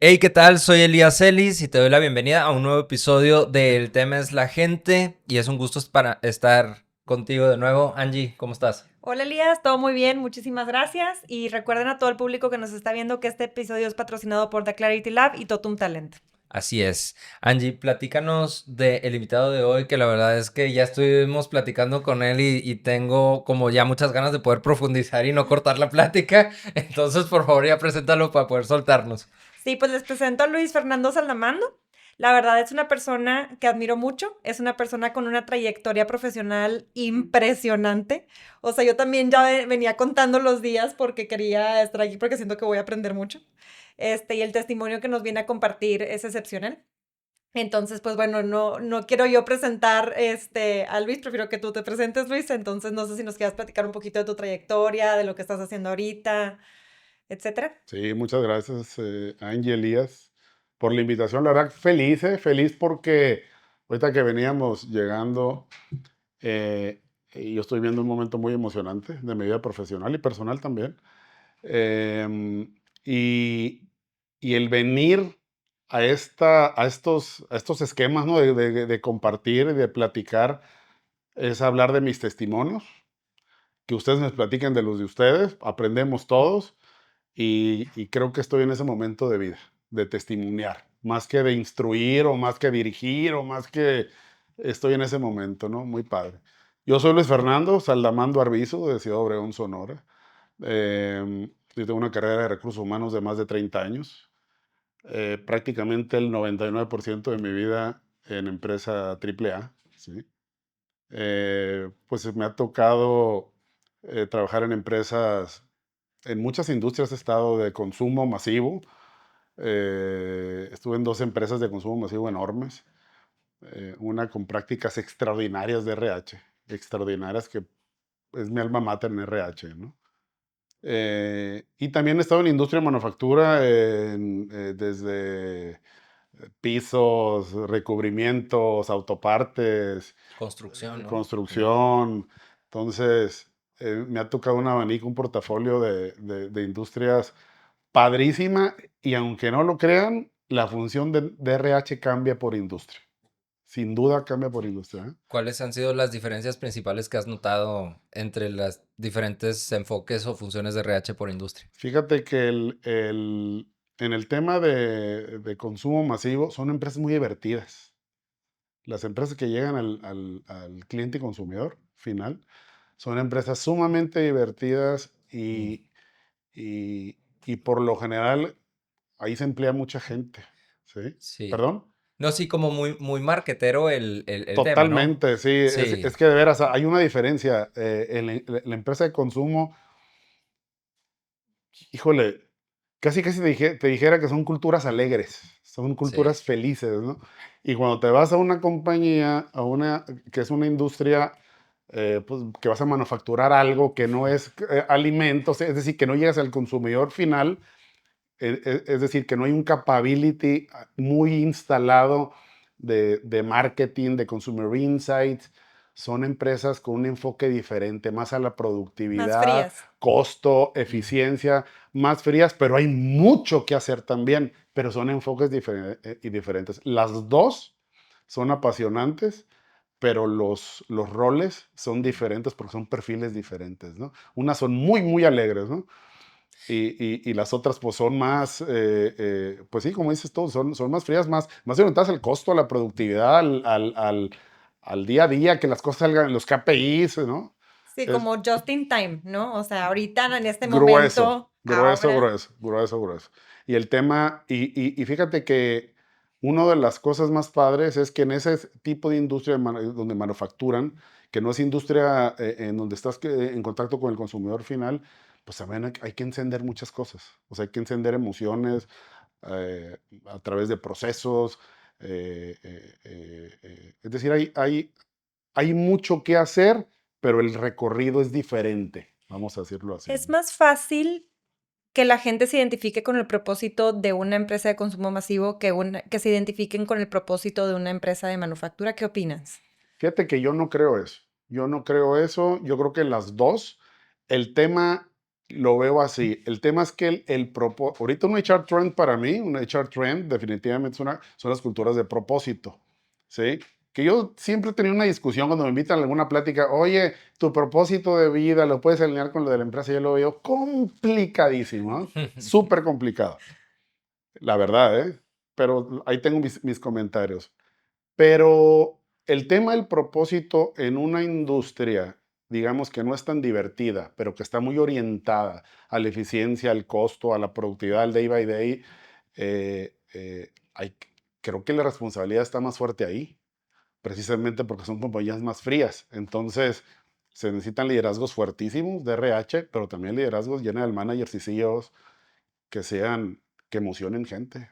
Hey, ¿qué tal? Soy Elías Ellis y te doy la bienvenida a un nuevo episodio del tema es la gente y es un gusto para estar contigo de nuevo. Angie, ¿cómo estás? Hola Elías, todo muy bien, muchísimas gracias. Y recuerden a todo el público que nos está viendo que este episodio es patrocinado por The Clarity Lab y Totum Talent. Así es. Angie, platícanos del invitado de hoy, que la verdad es que ya estuvimos platicando con él y tengo como ya muchas ganas de poder profundizar y no cortar la plática. Entonces, por favor, ya preséntalo para poder soltarnos. Sí, pues les presento a Luis Fernando Saldamando. La verdad es una persona que admiro mucho, es una persona con una trayectoria profesional impresionante. O sea, yo también ya venía contando los días porque quería estar aquí porque siento que voy a aprender mucho. Y el testimonio que nos viene a compartir es excepcional. Entonces, pues bueno, no quiero yo presentar a Luis, prefiero que tú te presentes, Luis. Entonces, no sé si nos quieras platicar un poquito de tu trayectoria, de lo que estás haciendo ahorita, etcétera. Sí, muchas gracias, Angie Elías, por la invitación. La verdad, feliz, feliz porque ahorita que veníamos llegando, y yo estoy viendo un momento muy emocionante de mi vida profesional y personal también. Em, y, y el venir a estos esquemas, ¿no? de compartir y de platicar, es hablar de mis testimonios, que ustedes me platiquen de los de ustedes, aprendemos todos. Y creo que estoy en ese momento de vida, de testimoniar, más que de instruir o más que dirigir o más que estoy en ese momento, ¿no? Muy padre. Yo soy Luis Fernando Saldamando Arbizu, de Ciudad Obregón, Sonora. Yo tengo una carrera de recursos humanos de más de 30 años. Prácticamente el 99% de mi vida en empresa AAA, ¿sí? Pues me ha tocado trabajar en empresas, en muchas industrias he estado de consumo masivo. Estuve en dos empresas de consumo masivo enormes. Una con prácticas extraordinarias de RH, extraordinarias, que es mi alma mater en RH, ¿no? Y también he estado en industria de manufactura, desde pisos, recubrimientos, autopartes, Construcción, ¿no? construcción. Entonces, me ha tocado un abanico, un portafolio de industrias padrísima, y aunque no lo crean, la función de RH cambia por industria. Sin duda cambia por industria, ¿eh? ¿Cuáles han sido las diferencias principales que has notado entre las diferentes enfoques o funciones de RH por industria? Fíjate que en el tema de consumo masivo son empresas muy divertidas. Las empresas que llegan al cliente y consumidor final son empresas sumamente divertidas Mm, y por lo general ahí se emplea mucha gente, ¿sí? sí. ¿Perdón? No, sí, como muy marquetero el tema, ¿no? Totalmente, sí. Es Sí, que de veras hay una diferencia. En la empresa de consumo, híjole, casi casi te dijera que son culturas alegres, son sí. culturas felices, ¿no? Y cuando te vas a una compañía, que es una industria, pues, que vas a manufacturar algo que no es alimentos, es decir, que no llegas al consumidor final, es decir, que no hay un capability muy instalado de marketing, de consumer insights. Son empresas con un enfoque diferente, más a la Más productividad, frías. costo, Mm. eficiencia, más frías, pero hay mucho que hacer también, pero son enfoques y diferentes. Las dos son apasionantes, pero los roles son diferentes porque son perfiles diferentes, ¿no? Unas son muy, muy alegres, ¿no? Y las otras pues son más, pues sí, como dices tú, son más frías, más orientadas al costo, a la productividad, al día a día, que las cosas salgan, los KPIs, ¿no? Sí, Es como just in time, ¿no? O sea, ahorita en este grueso, momento, grueso, ahora. grueso, grueso, grueso. Y el tema, y fíjate que una de las cosas más padres es que en ese tipo de industria donde manufacturan, que no es industria en donde estás en contacto con el consumidor final, pues también hay que encender muchas cosas. O sea, hay que encender emociones eh, a través de procesos. Es decir, hay mucho que hacer, pero el recorrido es diferente, vamos a decirlo así, Es ¿no? más fácil que la gente se identifique con el propósito de una empresa de consumo masivo que se identifiquen con el propósito de una empresa de manufactura. ¿Qué opinas? Fíjate que yo no creo eso. Yo no creo eso. Yo creo que las dos. El tema Lo veo así. El tema es que ahorita un HR trend para mí, un HR trend definitivamente son las culturas de propósito, ¿sí? Que yo siempre he tenido una discusión cuando me invitan a alguna plática, oye, tu propósito de vida lo puedes alinear con lo de la empresa, yo lo veo complicadísimo, ¿no? Súper complicado, la verdad, ¿eh? Pero ahí tengo mis comentarios. Pero el tema del propósito en una industria, digamos que no es tan divertida, pero que está muy orientada a la eficiencia, al costo, a la productividad, al day by day, eh, eh, hay- creo que la responsabilidad está más fuerte ahí, precisamente porque son compañías más frías. Entonces, se necesitan liderazgos fuertísimos de RH, pero también liderazgos general managers y CEOs que emocionen gente.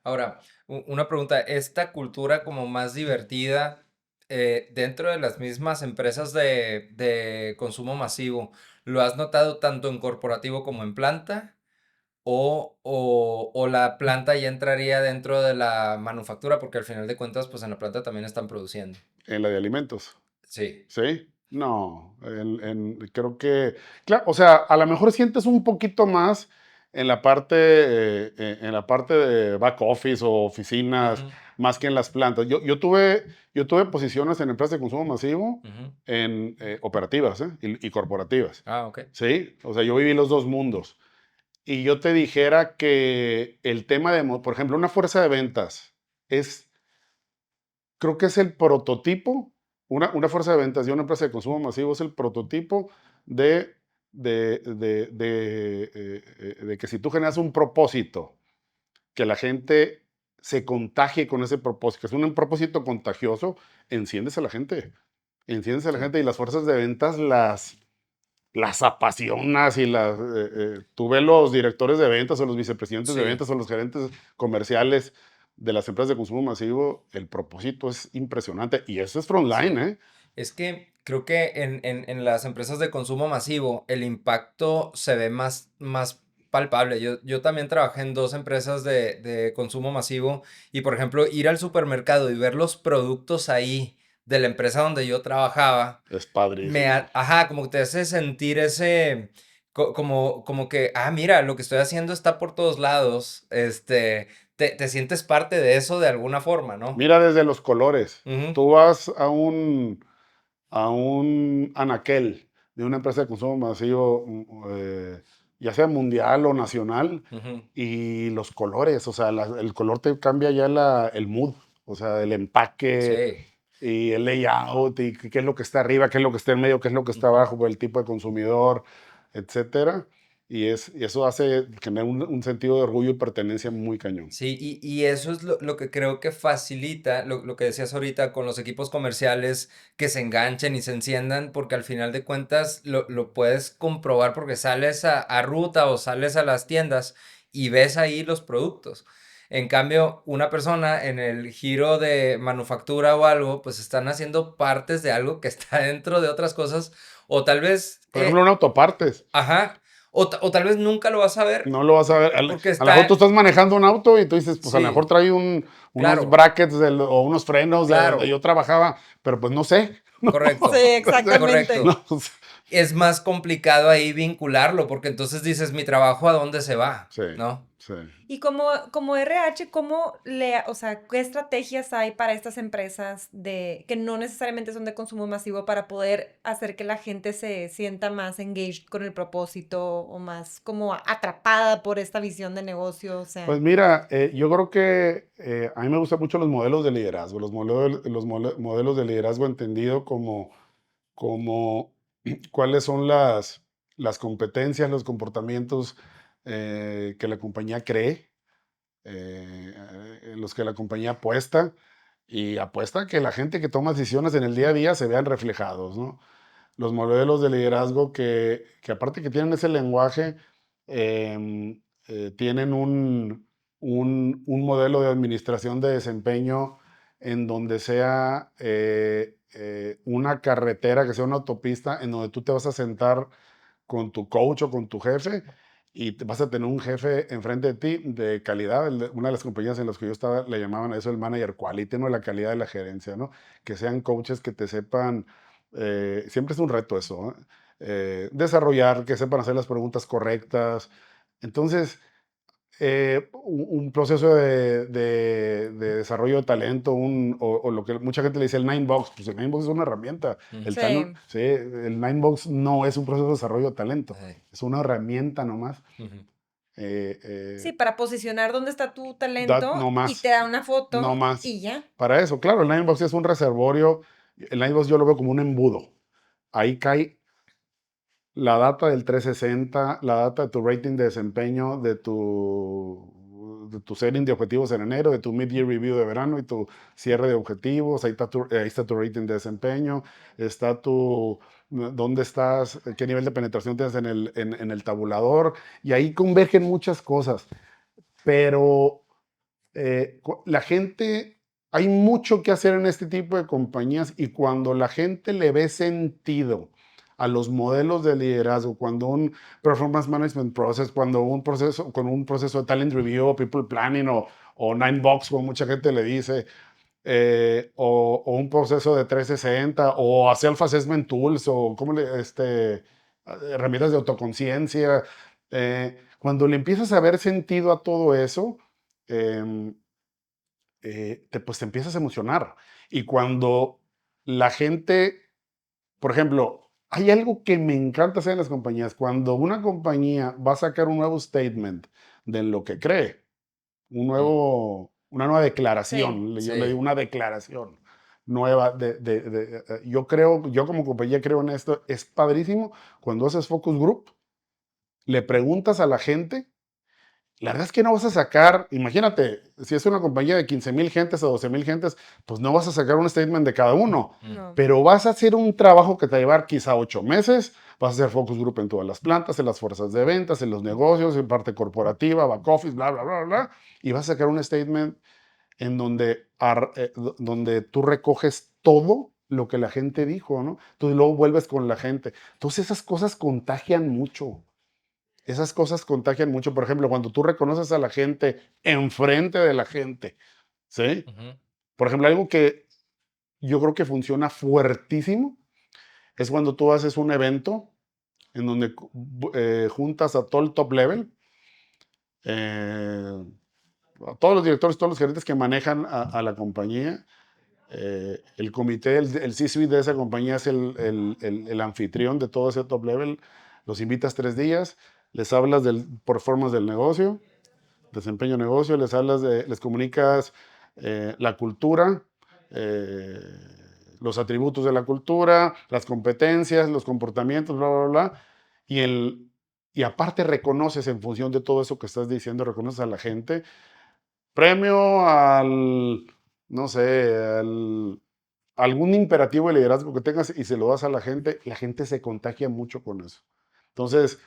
Ahora, una pregunta, esta cultura como más divertida dentro de las mismas empresas de consumo masivo, ¿lo has notado tanto en corporativo como en planta? ¿O la planta ya entraría dentro de la manufactura? Porque al final de cuentas, pues en la planta también están produciendo. En la de alimentos. Sí. ¿Sí? No, creo que, claro, o sea, a lo mejor sientes un poquito más en la parte de back office o oficinas, Ujú, más que en las plantas. Yo tuve posiciones en empresas de consumo masivo, ujú. en operativas, y corporativas, Ah, ok. ¿sí? O sea, yo viví los dos mundos. Y yo te dijera que el tema por ejemplo, una fuerza de ventas es creo que es el prototipo, una fuerza de ventas de una empresa de consumo masivo es el prototipo de, de que si tú generas un propósito, que la gente se contagie con ese propósito, que es un propósito contagioso, enciendes a la gente. Enciendes a la Sí. gente y las fuerzas de ventas las apasionas y tú ves los directores de ventas o los vicepresidentes de Sí. ventas o los gerentes comerciales de las empresas de consumo masivo, el propósito es impresionante y eso es frontline, Sí. ¿eh? Es que creo que en las empresas de consumo masivo el impacto se ve más palpable. Yo también trabajé en dos empresas de consumo masivo y, por ejemplo, ir al supermercado y ver los productos ahí de la empresa donde yo trabajaba, Es padrísimo. ajá, como que te hace sentir ese, como que, mira, lo que estoy haciendo está por todos lados, te sientes parte de eso de alguna forma, ¿no? Mira desde los colores. Ujú, Tú vas a un anaquel de una empresa de consumo masivo, ya sea mundial o nacional, ujú. y los colores, o sea, el color te cambia ya el mood, o sea, el empaque Sí. y el layout y qué es lo que está arriba, qué es lo que está en medio, qué es lo que está Ujú. abajo, por el tipo de consumidor, etcétera. Y eso hace generar un sentido de orgullo y pertenencia muy cañón. Sí, y eso es lo que creo que facilita, lo que decías ahorita con los equipos comerciales que se enganchen y se enciendan, porque al final de cuentas lo puedes comprobar porque sales a ruta o sales a las tiendas y ves ahí los productos. En cambio, una persona en el giro de manufactura o algo, pues están haciendo partes de algo que está dentro de otras cosas, o tal vez, Por ejemplo, en autopartes. ajá, o tal vez nunca lo vas a ver, No lo vas a ver. porque A lo mejor tú está, estás manejando un auto y tú dices, pues a lo mejor sí, trae unos claro. brackets o unos frenos de donde Claro, yo trabajaba, pero pues no sé. No, Sí, correcto, exactamente. correcto. no sé. Es más complicado ahí vincularlo, porque entonces dices, mi trabajo a dónde se va, Sí, ¿no? sí. Y como RH, o sea, qué estrategias hay para estas empresas que no necesariamente son de consumo masivo para poder hacer que la gente se sienta más engaged con el propósito o más como atrapada por esta visión de negocio? O Pues sea, mira, yo creo que a mí me gustan mucho los modelos de liderazgo, modelos de liderazgo entendido como cuáles son las competencias, los comportamientos que la compañía cree, en los que la compañía apuesta y apuesta que la gente que toma decisiones en el día a día se vean reflejados, ¿no? Los modelos de liderazgo que aparte que tienen ese lenguaje, tienen un modelo de administración de desempeño en donde sea una carretera, que sea una autopista, en donde tú te vas a sentar con tu coach o con tu jefe y vas a tener un jefe enfrente de ti de calidad. Una de las compañías en las que yo estaba le llamaban a eso el manager quality, ¿no? La calidad de la gerencia, ¿no? Que sean coaches que te sepan, siempre es un reto eso, ¿eh? desarrollar, que sepan hacer las preguntas correctas. Entonces, un proceso de desarrollo de talento, o lo que mucha gente le dice el Nine Box, pues el Nine Box es una herramienta. Ujú. Sí, el Nine Box no es un proceso de desarrollo de talento, Sí. es una herramienta nomás. Ujú. Sí, para posicionar dónde está tu No talento y más, te da una no foto más. y ya. Para eso, claro, el Nine Box es un reservorio. El Nine Box yo lo veo como un embudo. Ahí cae la data del 360, la data de tu rating de desempeño, de tu setting de objetivos en enero, de tu mid-year review de verano y tu cierre de objetivos. Ahí está tu rating de desempeño, está dónde estás, qué nivel de penetración tienes en el tabulador, y ahí convergen muchas cosas. Pero la gente, hay mucho que hacer en este tipo de compañías, y cuando la gente le ve sentido a los modelos de liderazgo, cuando un performance management process, con un proceso de talent review, people planning o nine box, como mucha gente le dice, o un proceso de 360 o self-assessment tools, o herramientas de autoconciencia. Cuando le empiezas a ver sentido a todo eso, em, pues te empiezas a emocionar. Y cuando la gente, por ejemplo, hay algo que me encanta hacer en las compañías: cuando una compañía va a sacar un nuevo statement de lo que cree, una nueva Sí. declaración, yo le digo Sí. una declaración nueva yo como compañía creo en esto, es padrísimo cuando haces focus group, le preguntas a la gente. La verdad es que no vas a sacar, imagínate, si es una compañía de 15,000 gentes o 12,000 gentes, pues no vas a sacar un statement de cada uno, Mm. No. pero vas a hacer un trabajo que te va a llevar quizá 8 meses. Vas a hacer focus group en todas las plantas, en las fuerzas de ventas, en los negocios, en parte corporativa, back office, bla, bla, bla, bla, y vas a sacar un statement en donde tú recoges todo lo que la gente dijo, ¿no? Entonces luego vuelves con la gente. Entonces esas cosas contagian mucho. Esas cosas contagian mucho. Por ejemplo, cuando tú reconoces a la gente enfrente de la gente, ¿sí? Ujú. Por ejemplo, algo que yo creo que funciona fuertísimo es cuando tú haces un evento en donde juntas a todo el top level, eh, a todos los directores, todos los gerentes que manejan a la compañía. El comité, el C-suite de esa compañía es el anfitrión de todo ese top level. Los invitas 3 días, les hablas del performance del negocio, desempeño negocio, les comunicas la cultura, eh, los atributos de la cultura, las competencias, los comportamientos, bla, bla, bla. Y aparte reconoces, en función de todo eso que estás diciendo, reconoces a la gente. Premio no sé, algún imperativo de liderazgo que tengas, y se lo das a la gente se contagia mucho con eso. Entonces,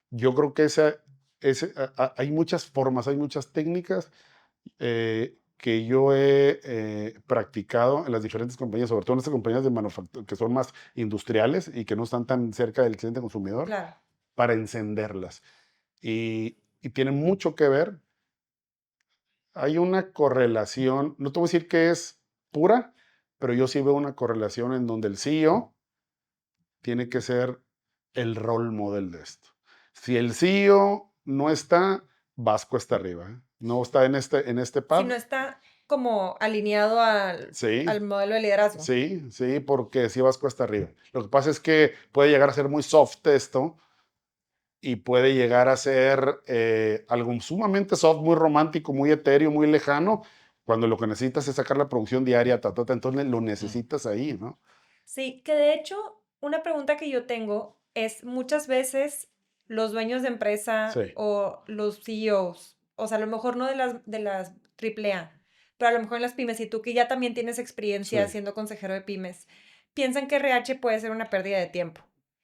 yo creo que hay muchas formas, hay muchas técnicas que yo he practicado en las diferentes compañías, sobre todo en estas compañías de manufactura que son más industriales y que no están tan cerca del cliente consumidor, Claro. para encenderlas. Y tiene mucho que ver. Hay una correlación, no te voy a decir que es pura, pero yo sí veo una correlación en donde el CEO tiene que ser el role model de esto. Si el CEO no está, vas cuesta arriba, ¿eh? No está en este Si pad. no está como alineado al Sí, modelo de liderazgo. sí, sí, porque sí vas cuesta arriba. Lo que pasa es que puede llegar a ser muy soft esto, y puede llegar a ser algo sumamente soft, muy romántico, muy etéreo, muy lejano, cuando lo que necesitas es sacar la producción diaria, entonces lo Mm. necesitas ahí, ¿no? Sí, que de hecho, una pregunta que yo tengo es, muchas veces los dueños de empresa Sí, o los CEOs, o sea, a lo mejor no de las AAA, pero a lo mejor en las pymes, y tú que ya también tienes experiencia sí. siendo consejero de pymes, piensan que RH puede ser una pérdida de tiempo,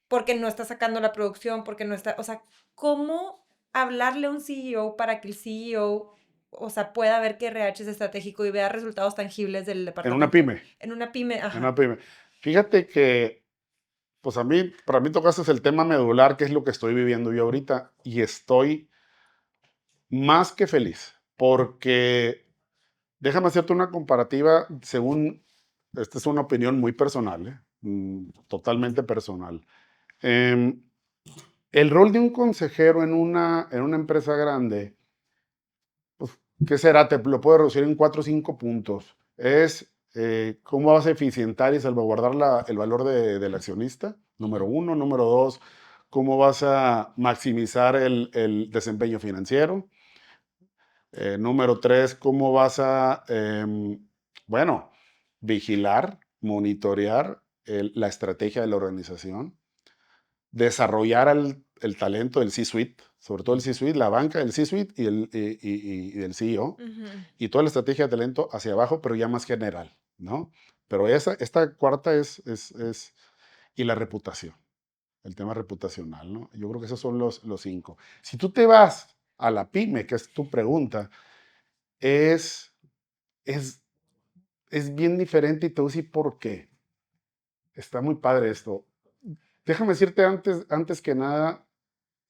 porque no está sacando la producción, porque no está, o sea, ¿cómo hablarle a un CEO para que el CEO, o sea, pueda ver que RH es estratégico y vea resultados tangibles del En una departamento? pyme, En una pyme, en una ajá. pyme. Fíjate que, pues para mí tocaste el tema medular, que es lo que estoy viviendo yo ahorita, y estoy más que feliz, porque déjame hacerte una comparativa esta es una opinión muy personal, totalmente personal. Em, el rol de un consejero en una empresa grande, pues, ¿qué será? Te lo puedo reducir en 4 o 5 puntos. Es cómo vas a eficientar y salvaguardar el valor del accionista, número Ujú. uno. Número dos, cómo vas a maximizar el desempeño financiero. Número tres, cómo vas a, bueno, vigilar, monitorear la estrategia de la organización, desarrollar el talento del C-suite, sobre todo el C-suite, la banca del C-suite y del CEO, Ujú. y toda la estrategia de talento hacia abajo, pero ya más general, ¿no? Pero esta cuarta y la reputación, el tema reputacional, ¿no? Yo creo que esos son los 5. Si tú te vas a la pyme, que es tu pregunta, es, es, es bien diferente y te voy a decir por qué. Está muy padre esto. Déjame decirte antes que nada,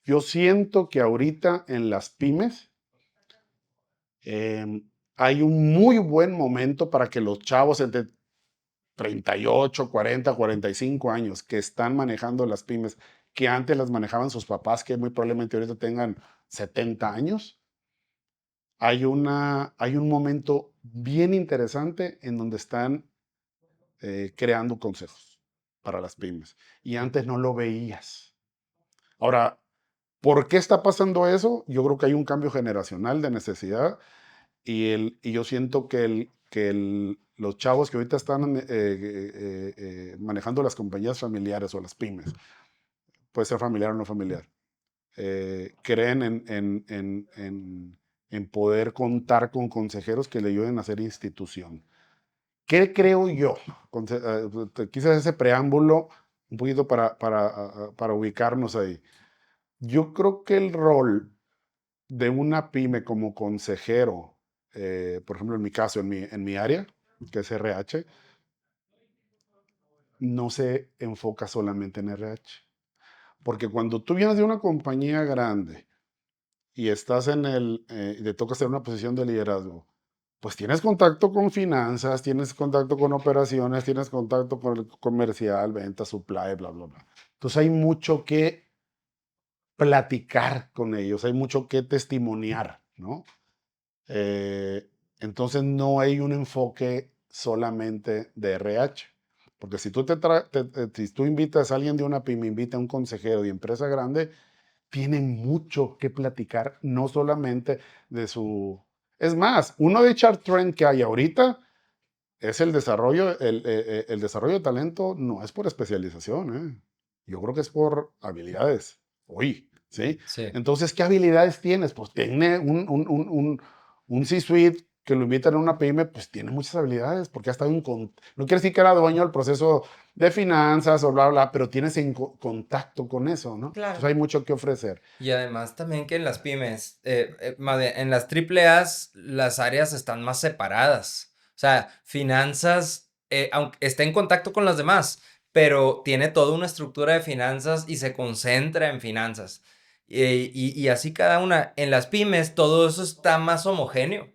yo siento que ahorita en las pymes hay un muy buen momento para que los chavos entre 38, 40, 45 años que están manejando las pymes, que antes las manejaban sus papás, que muy probablemente ahorita tengan 70 años, hay un momento bien interesante en donde están creando consejos para las pymes. Y antes no lo veías. Ahora, ¿por qué está pasando eso? Yo creo que hay un cambio generacional de necesidad y yo siento los chavos que ahorita están manejando las compañías familiares o las pymes, puede ser familiar o no familiar, creen en poder contar con consejeros que le ayuden a hacer institución. ¿Qué creo yo? Quise hacer ese preámbulo un poquito para ubicarnos ahí. Yo creo que el rol de una pyme como consejero, por ejemplo, en mi caso, en mi área, que es RH, no se enfoca solamente en RH. Porque cuando tú vienes de una compañía grande y estás y te toca hacer una posición de liderazgo, pues tienes contacto con finanzas, tienes contacto con operaciones, tienes contacto con el comercial, venta, supply, bla, bla, bla. Entonces hay mucho que platicar con ellos, hay mucho que testimoniar, ¿no? Eh, entonces no hay un enfoque solamente de RH. Porque si si tú invitas a alguien de una pyme, invita a un consejero de empresa grande, tienen mucho que platicar, no solamente de su... Es más, uno de HR Trend que hay ahorita es el desarrollo de talento, no es por especialización, ¿eh? Yo creo que es por habilidades. Oye, ¿sí? Sí. Entonces, ¿qué habilidades tienes? Pues tiene un C-suite que lo invitan a una pyme, pues tiene muchas habilidades, porque ha estado no quiere decir que era dueño del proceso de finanzas o bla, bla, pero tienes contacto con eso, ¿no? Entonces Claro. hay mucho que ofrecer. Y además también que en las pymes, más bien, en las triple A's, las áreas están más separadas. O sea, finanzas, aunque esté en contacto con las demás, pero tiene toda una estructura de finanzas y se concentra en finanzas. Y así cada una. En las pymes, todo eso está más homogéneo.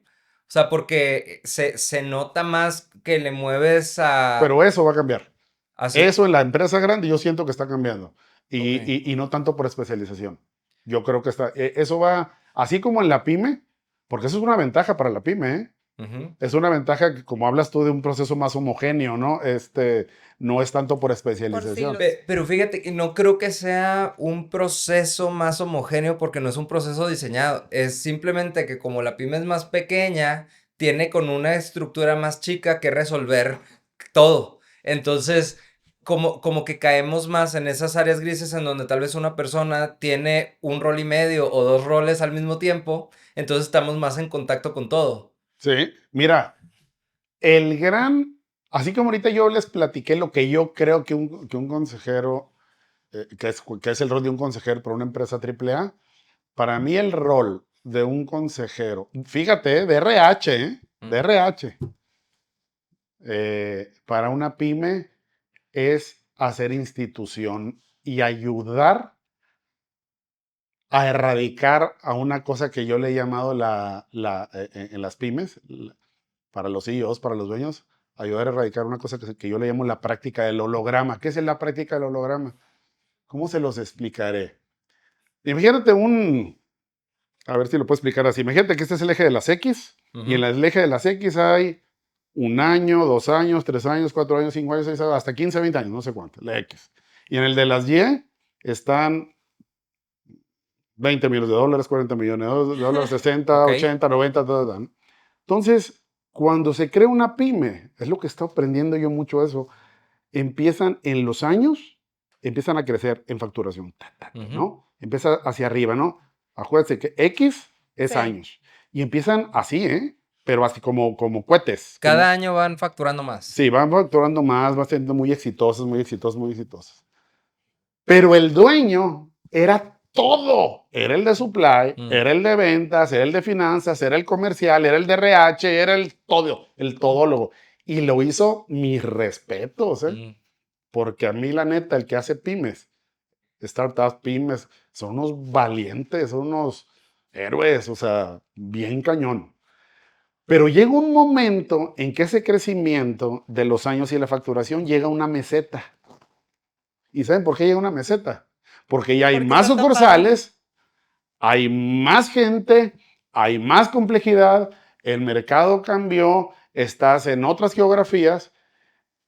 O sea, porque se nota más que le mueves a... Pero eso va a cambiar. Así. Eso en la empresa grande yo siento que está cambiando Ok. y no tanto por especialización. Yo creo que eso va, así como en la pyme, porque eso es una ventaja para la pyme, ¿eh? Ujú. Es una ventaja que como hablas tú de un proceso más homogéneo, ¿no? No es tanto por Por especialización. silos. Pero fíjate que no creo que sea un proceso más homogéneo porque no es un proceso diseñado. Es simplemente que como la pyme es más pequeña, tiene con una estructura más chica que resolver todo. Entonces, como que caemos más en esas áreas grises en donde tal vez una persona tiene un rol y medio o dos roles al mismo tiempo, entonces estamos más en contacto con todo. Sí, mira, el gran, así como ahorita yo les platiqué lo que yo creo que un consejero, que es el rol de un consejero para una empresa AAA. Para mí el rol de un consejero, fíjate, de RH, de Ujú. RH, para una pyme es hacer institución y ayudar a erradicar a una cosa que yo le he llamado en las pymes, para los CEOs, para los dueños, ayudar a erradicar una cosa que yo le llamo la práctica del holograma. ¿Qué es la práctica del holograma? ¿Cómo se los explicaré? Imagínate a ver si lo puedo explicar así. Imagínate que este es el eje de las X, y en el eje de las X hay 1 año, 2 años, 3 años, 4 años, 5 años, 6 años, hasta 15, 20 años, no sé cuánto, la X. Y en el de las Y están 20 millones de dólares, 40 millones de dólares, 60, Ok. 80, 90, ¿no? Entonces, cuando se crea una pyme, es lo que está aprendiendo yo mucho eso, empiezan en los años, empiezan a crecer en facturación, ¿no? Empieza hacia arriba, ¿no? Acuérdense que X es Sí. años. Y empiezan así, ¿eh? Pero así como cohetes. Cada año van facturando más. Sí, van facturando más, van siendo muy exitosos, muy exitosos, muy exitosos. Pero el dueño era todo. Era el de supply, era el de ventas, era el de finanzas, era el comercial, era el de RH, era el todo, el todólogo. Y lo hizo mis respetos, ¿eh? Porque a mí, la neta, el que hace pymes, startups, pymes, son unos valientes, son unos héroes, o sea, bien cañón. Pero llega un momento en que ese crecimiento de los años y la facturación llega a una meseta. ¿Y saben por qué llega a una meseta? Porque ya hay Porque más está tapado. sucursales, hay más gente, hay más complejidad, el mercado cambió, estás en otras geografías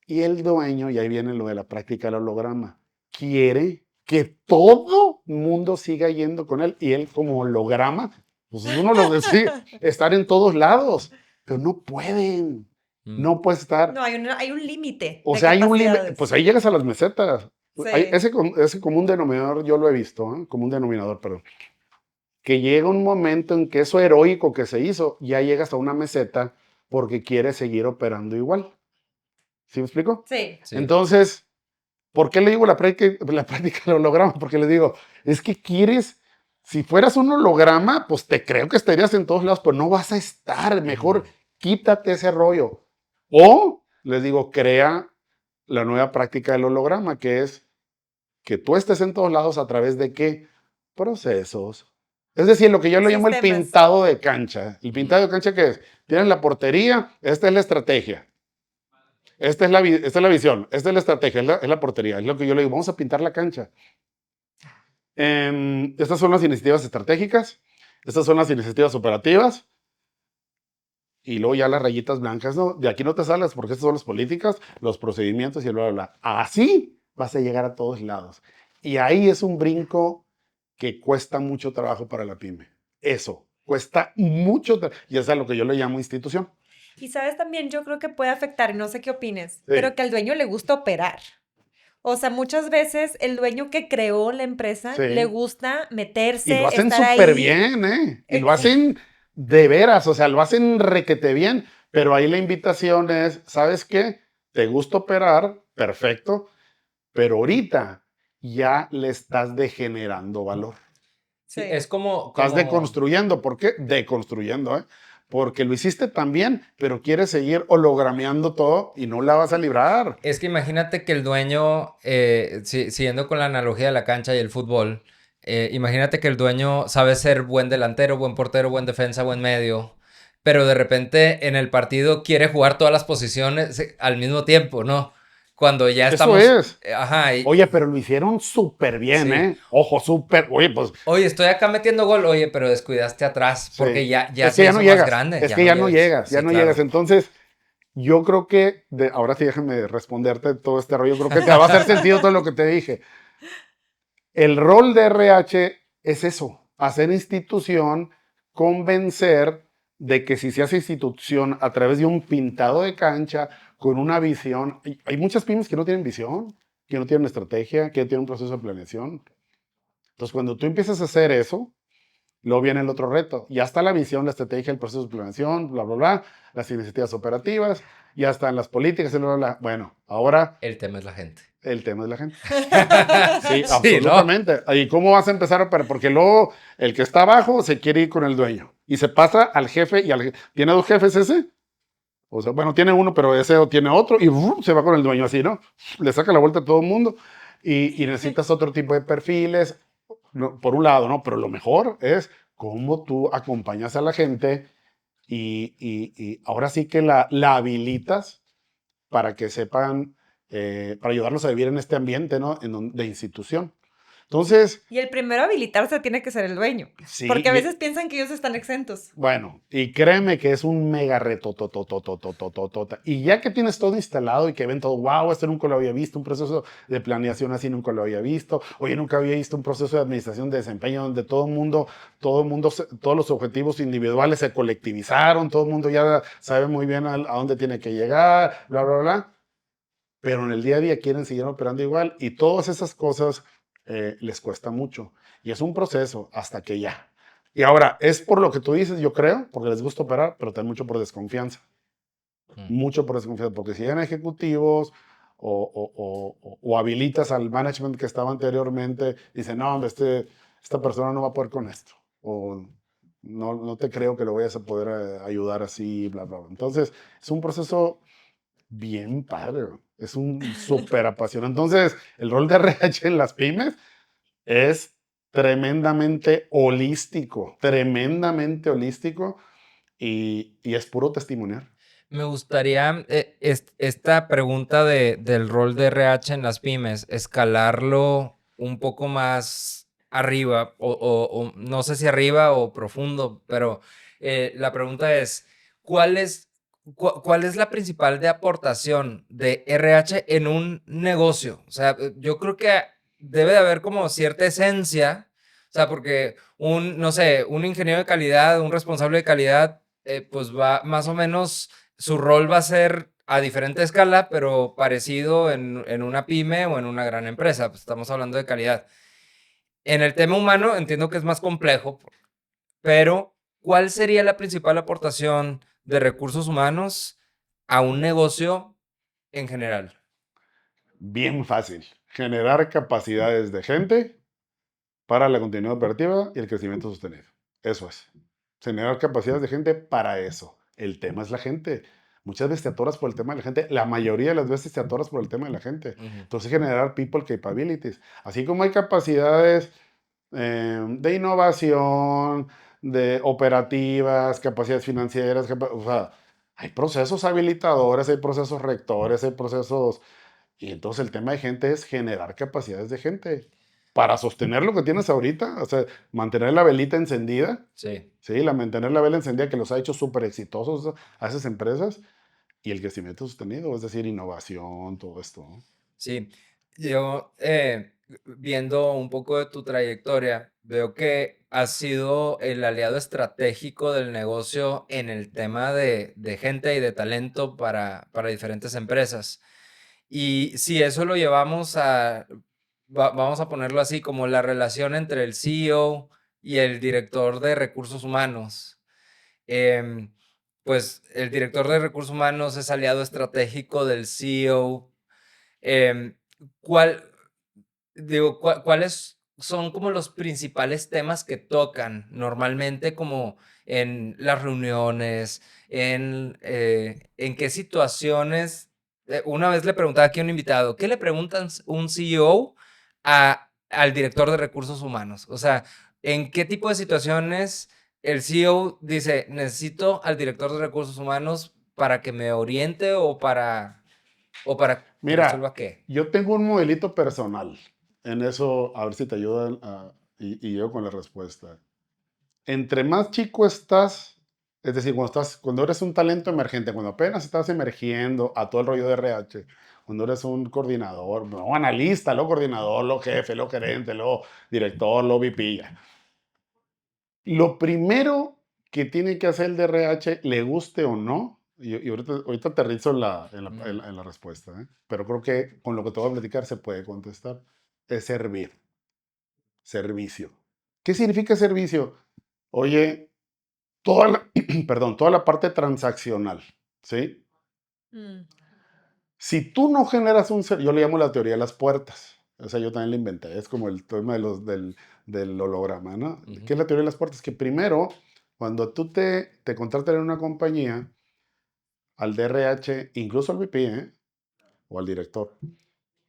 y el dueño, y ahí viene lo de la práctica del holograma, quiere que todo mundo siga yendo con él y él como holograma, pues uno lo decía, estar en todos lados, pero no pueden, no puede estar. No, hay un límite O de sea, hay un límite, capacidades. pues ahí llegas a las mesetas. Sí. Ese común denominador, yo lo he visto, ¿eh? Común denominador, perdón. Que llega un momento en que eso heroico que se hizo, ya llega hasta una meseta porque quiere seguir operando igual. ¿Sí me explico? Sí. Sí. Entonces, ¿por qué le digo la práctica del holograma? Porque le digo, es que quieres, si fueras un holograma, pues te creo que estarías en todos lados, pero no vas a estar. Mejor quítate ese rollo. O, les digo, crea la nueva práctica del holograma, que es que tú estés en todos lados a través de qué procesos. Es decir, lo que yo le llamo el Sistemas. pintado de cancha. ¿El pintado de cancha qué es? Tienes la portería, esta es la estrategia. Esta es la visión, esta es la estrategia, es la portería. Es lo que yo le digo, vamos a pintar la cancha. Estas son las iniciativas estratégicas, estas son las iniciativas operativas, y luego ya las rayitas blancas, ¿no? De aquí no te sales porque estas son las políticas, los procedimientos y el bla, bla, bla. Así vas a llegar a todos lados. Y ahí es un brinco que cuesta mucho trabajo para la pyme. Eso, cuesta mucho trabajo. Y eso es a lo que yo le llamo institución. Y sabes también, yo creo que puede afectar, y no sé qué opines, Sí. pero que al dueño le gusta operar. O sea, muchas veces el dueño que creó la empresa Sí. le gusta meterse, Y lo hacen estar súper ahí. bien, ¿eh? Y lo hacen de veras, o sea, lo hacen requete bien. Pero ahí la invitación es, ¿sabes qué? ¿Te gusta operar? Perfecto. Pero ahorita ya le estás degenerando valor. Sí, Sí. es como, Estás deconstruyendo. ¿Por qué? Deconstruyendo, ¿eh? Porque lo hiciste tan bien, pero quieres seguir hologrameando todo y no la vas a librar. Es que imagínate que el dueño, siguiendo con la analogía de la cancha y el fútbol, imagínate que el dueño sabe ser buen delantero, buen portero, buen defensa, buen medio, pero de repente en el partido quiere jugar todas las posiciones al mismo tiempo, ¿no? Cuando ya Eso estamos... es. Ajá. Oye, pero lo hicieron súper bien, Sí. ¿eh? Ojo, súper. Oye, pues Oye, estoy acá metiendo gol, oye, pero descuidaste atrás porque sí. ya Es se que ya hizo no más llegas. grande. Es que ya no llegas, ya Sí, no claro. llegas. Entonces, yo creo que, ahora sí déjame responderte todo este rollo, creo que te va a hacer sentido todo lo que te dije. El rol de RH es eso, hacer institución, convencer de que si se hace institución a través de un pintado de cancha, con una visión, hay muchas pymes que no tienen visión, que no tienen estrategia, que no tienen un proceso de planeación. Entonces, cuando tú empiezas a hacer eso, luego viene el otro reto. Ya está la visión, la estrategia, el proceso de planeación, bla, bla, bla, las iniciativas operativas, ya están las políticas, bla, bla, bla. Bueno, ahora El tema es la gente. el tema es la gente. Sí, Sí, ¿no? absolutamente. ¿Y cómo vas a empezar a operar? Porque luego el que está abajo se quiere ir con el dueño y se pasa al jefe y ¿Tiene dos jefes ese? O sea, bueno, tiene uno, pero ese tiene otro y se va con el dueño así, ¿no? Le saca la vuelta a todo el mundo y necesitas otro tipo de perfiles, por un lado, ¿no? Pero lo mejor es cómo tú acompañas a la gente y ahora sí que la habilitas para que sepan, para ayudarlos a vivir en este ambiente, ¿no? De institución. Entonces, Y el primero a habilitarse tiene que ser el dueño, sí, porque a veces piensan que ellos están exentos. bueno, y créeme que es un mega reto, totototototototota. Y ya que tienes todo instalado y que ven todo, wow, esto nunca lo había visto, un proceso de planeación así nunca lo había visto, oye, nunca había visto un proceso de administración de desempeño donde todo el mundo, todos los objetivos individuales se colectivizaron, todo el mundo ya sabe muy bien a dónde tiene que llegar, bla, bla, bla. Pero en el día a día quieren seguir operando igual y todas esas cosas les cuesta mucho. Y es un proceso hasta que ya. Y ahora, es por lo que tú dices, yo creo, porque les gusta operar, pero también mucho por desconfianza. Mm. Mucho por desconfianza, porque si eran ejecutivos o habilitas al management que estaba anteriormente, dicen, no, hombre, esta persona no va a poder con esto. O no te creo que lo vayas a poder ayudar así, bla, bla, bla. Entonces, es un proceso bien padre, bro. Es un súper apasionante. Entonces, el rol de RH en las pymes es tremendamente holístico y es puro testimonial. Me gustaría esta pregunta del rol de RH en las pymes, escalarlo un poco más arriba, o no sé si arriba o profundo, pero la pregunta es, ¿cuál es, cuál es la principal de aportación de RH en un negocio? O sea, yo creo que debe de haber como cierta esencia, o sea, porque no sé, un ingeniero de calidad, un responsable de calidad, pues va más o menos su rol va a ser a diferente escala, pero parecido en una pyme o en una gran empresa. Pues estamos hablando de calidad. En el tema humano entiendo que es más complejo, pero ¿cuál sería la principal aportación de recursos humanos a un negocio en general? Bien fácil. Generar capacidades de gente para la continuidad operativa y el crecimiento sostenido. Eso es. Generar capacidades de gente para eso. El tema es la gente. Muchas veces te atoras por el tema de la gente. La mayoría de las veces te atoras por el tema de la gente. Ujú. Entonces, generar people capabilities. Así como hay capacidades de innovación, de operativas, capacidades financieras, o sea, hay procesos habilitadores, hay procesos rectores, hay procesos y entonces el tema de gente es generar capacidades de gente para sostener lo que tienes ahorita, o sea, mantener la velita encendida, Sí, ¿sí? Mantener la vela encendida que los ha hecho súper exitosos a esas empresas y el crecimiento sostenido, es decir, innovación, todo esto, ¿no? sí. Yo, viendo un poco de tu trayectoria, veo que has sido el aliado estratégico del negocio en el tema de gente y de talento para diferentes empresas. Y si eso lo llevamos vamos a ponerlo así, como la relación entre el CEO y el director de recursos humanos. em, pues el director de recursos humanos es aliado estratégico del CEO. Em, ¿Cuál, digo, cuáles son como los principales temas que tocan normalmente como en las reuniones, en qué situaciones? Una vez le preguntaba aquí a un invitado, ¿qué le preguntan un CEO al director de recursos humanos? O sea, ¿en qué tipo de situaciones el CEO dice, necesito al director de recursos humanos para que me oriente o para que Mira, resuelva qué? yo tengo un modelito personal en eso, a ver si te ayudan y yo con la respuesta. Entre más chico estás, es decir, cuando eres un talento emergente, cuando apenas estás emergiendo a todo el rollo de RH, cuando eres un coordinador, no analista, luego coordinador, luego jefe, luego gerente, luego director, luego VP. Ya. Lo primero que tiene que hacer el de RH, le guste o no, y ahorita aterrizo Mm. en la respuesta, ¿eh? Pero creo que con lo que te voy a platicar se puede contestar, es servir, servicio. ¿Qué significa servicio? Oye, perdón, toda la parte transaccional, ¿sí? Mm, Si tú no generas yo le llamo la teoría de las puertas, o sea, yo también la inventé, es como el tema del holograma, ¿no? Ujú. ¿Qué es la teoría de las puertas? Que primero, cuando tú te contratan en una compañía, al DRH, incluso al VP, ¿eh? O al director,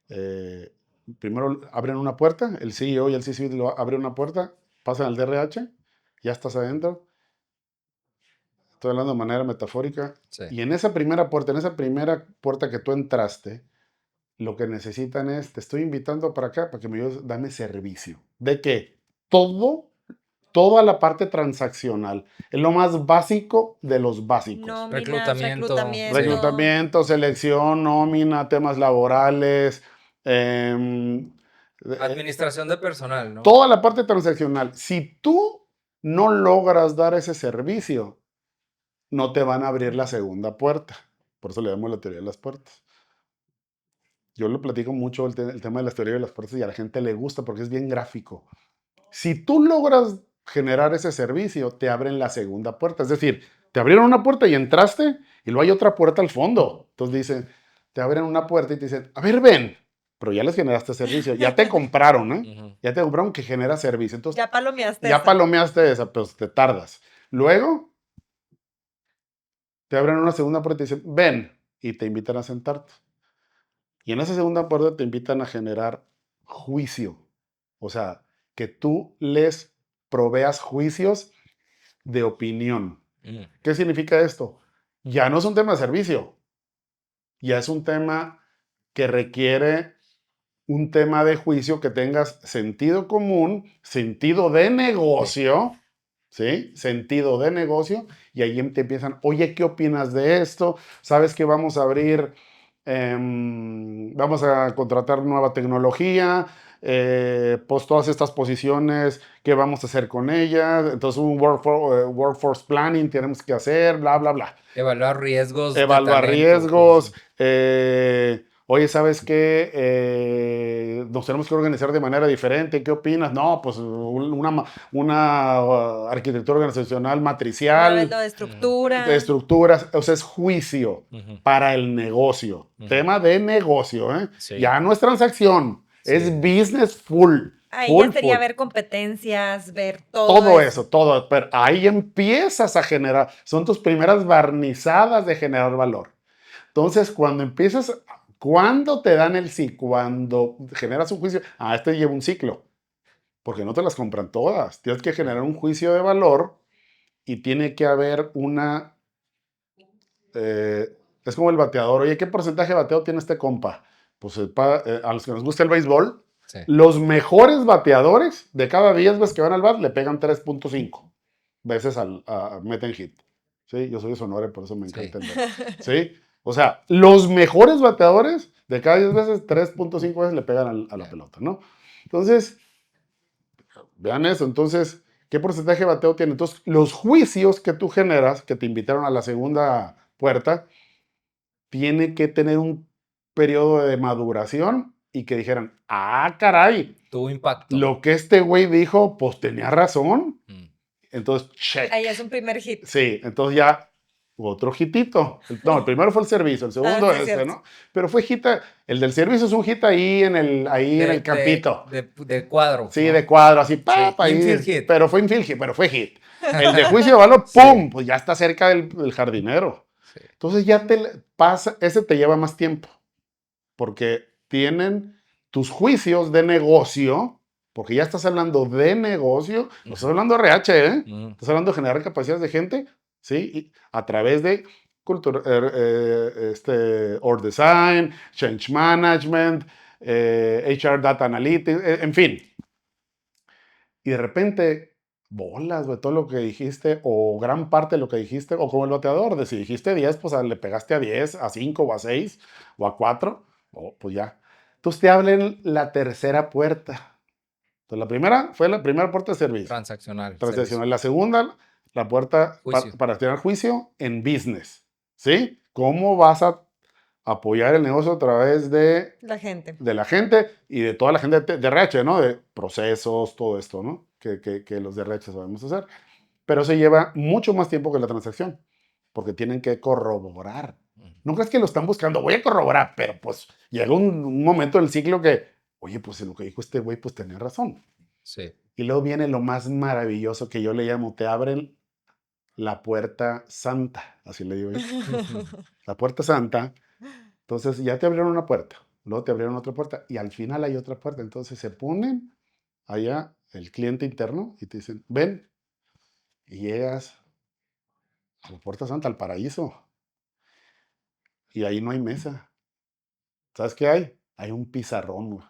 eh, primero abren una puerta, el CEO y el C-suite abren una puerta, pasan al DRH, ya estás adentro. Estoy hablando de manera metafórica. Sí. Y en esa primera puerta que tú entraste, lo que necesitan es, te estoy invitando para acá para que me ayudes, dame servicio. ¿De qué? Todo, toda la parte transaccional. Es lo más básico de los básicos. Nóminas, Reclutamiento, sí. reclutamiento. Reclutamiento, selección, nómina, temas laborales, em, Administración de personal, ¿no? toda la parte transaccional. Si tú no logras dar ese servicio, no te van a abrir la segunda puerta. Por eso le damos la teoría de las puertas. Yo lo platico mucho el tema de las teorías de las puertas y a la gente le gusta porque es bien gráfico. Si tú logras generar ese servicio, te abren la segunda puerta. Es decir, te abrieron una puerta y entraste y luego hay otra puerta al fondo. Entonces dicen, te abren una puerta y te dicen, a ver, ven, pero ya les generaste servicio, ya te compraron, ¿eh? Ujú. Ya te compraron que genera servicio. Entonces, Ya palomeaste ya esa. palomeaste esa, pero te tardas. Luego, te abren una segunda puerta y dicen, ven, y te invitan a sentarte. Y en esa segunda puerta te invitan a generar juicio. O sea, que tú les proveas juicios de opinión. Mm. ¿Qué significa esto? Ya no es un tema de servicio, ya es un tema que requiere un tema de juicio que tengas sentido común, sentido de negocio, ¿sí? Sentido de negocio, y ahí te empiezan, oye, ¿qué opinas de esto? ¿Sabes que vamos a abrir, vamos a contratar nueva tecnología? Pues todas estas posiciones, ¿qué vamos a hacer con ellas? Entonces un workforce planning tenemos que hacer, bla, bla, bla. Evaluar riesgos de Evaluar talento, todo riesgos. eso. Oye, ¿sabes qué? Nos tenemos que organizar de manera diferente. ¿Qué opinas? No, pues una arquitectura organizacional Una vez matricial, lo de Ujú, de estructura. estructuras. O sea, es juicio ujú, para el negocio. ujú. Tema de negocio, ¿eh? Sí, Ya no es transacción, sí, es business full, Ahí ya full, sería full. ver competencias, ver todo Todo eso. eso, todo. Pero ahí empiezas a generar, son tus primeras barnizadas de generar valor. Entonces, cuando empiezas, cuando te dan el sí, cuando generas un juicio, este lleva un ciclo, porque no te las compran todas. Tienes que sí. generar un juicio de valor y tiene que haber una, eh, es como el bateador. Oye, ¿qué porcentaje de bateo tiene este compa? Pues a los que nos gusta el béisbol, Sí. los mejores bateadores de cada 10 veces que van al bat le pegan 3.5 veces meten hit. ¿Sí? Yo soy de Sonora, por eso me Sí. encanta el bat. ¿Sí? O sea, los mejores bateadores de cada 10 veces, 3.5 veces le pegan a la pelota, ¿no? Entonces, vean eso. Entonces, ¿qué porcentaje de bateo tiene? Entonces, los juicios que tú generas, que te invitaron a la segunda puerta, tiene que tener un periodo de maduración y que dijeran, caray, Tuvo impacto. lo que este güey dijo, pues tenía razón. Mm. Entonces, check. Ahí es un primer hit. Sí, entonces ya otro hitito. No, el primero fue el servicio, el segundo Sí, ese, cierto. ¿no? Pero fue hita, el del servicio es un hit ahí en el campito. De cuadro, Sí, ¿no? de cuadro, así, Sí, infield ahí. hit. Pero fue infield hit, pero fue hit. El de juicio de valor, Sí, ¡pum! Pues ya está cerca del jardinero. sí. Entonces ya pasa, ese te lleva más tiempo, porque tienen tus juicios de negocio, porque ya estás hablando de negocio, no estás hablando de RH, ¿eh? Ujú. Estás hablando de generar capacidades de gente, ¿sí? Y a través de cultura, org design, change management, HR data analytics, en fin. Y de repente, bolas, güey, todo lo que dijiste, o gran parte de lo que dijiste, o como el bateador, de si dijiste 10, pues le pegaste a 10, a 5, o a 6, o a 4, pues ya. Entonces te hablen la tercera puerta. Entonces la primera fue la primera puerta de servicio, Transaccional, servicio. transaccional. La segunda, la puerta Juicio. para tener juicio en business, ¿sí? ¿Cómo vas a apoyar el negocio a través La gente. de la gente y de toda la gente de RH, ¿no? De procesos, todo esto, ¿no? Que los de RH sabemos hacer. Pero se lleva mucho más tiempo que la transacción, porque tienen que corroborar. No crees que lo están buscando, voy a corroborar, pero pues llega un momento del ciclo que, oye, pues en lo que dijo este güey, pues tenía razón. Sí. Y luego viene lo más maravilloso que yo le llamo, te abren la puerta santa, así le digo yo. La puerta santa. Entonces ya te abrieron una puerta, luego te abrieron otra puerta y al final hay otra puerta. Entonces se ponen allá el cliente interno y te dicen, ven, y llegas a la puerta santa, al paraíso, y ahí no hay mesa. ¿Sabes qué hay? hay un pizarrón, güey.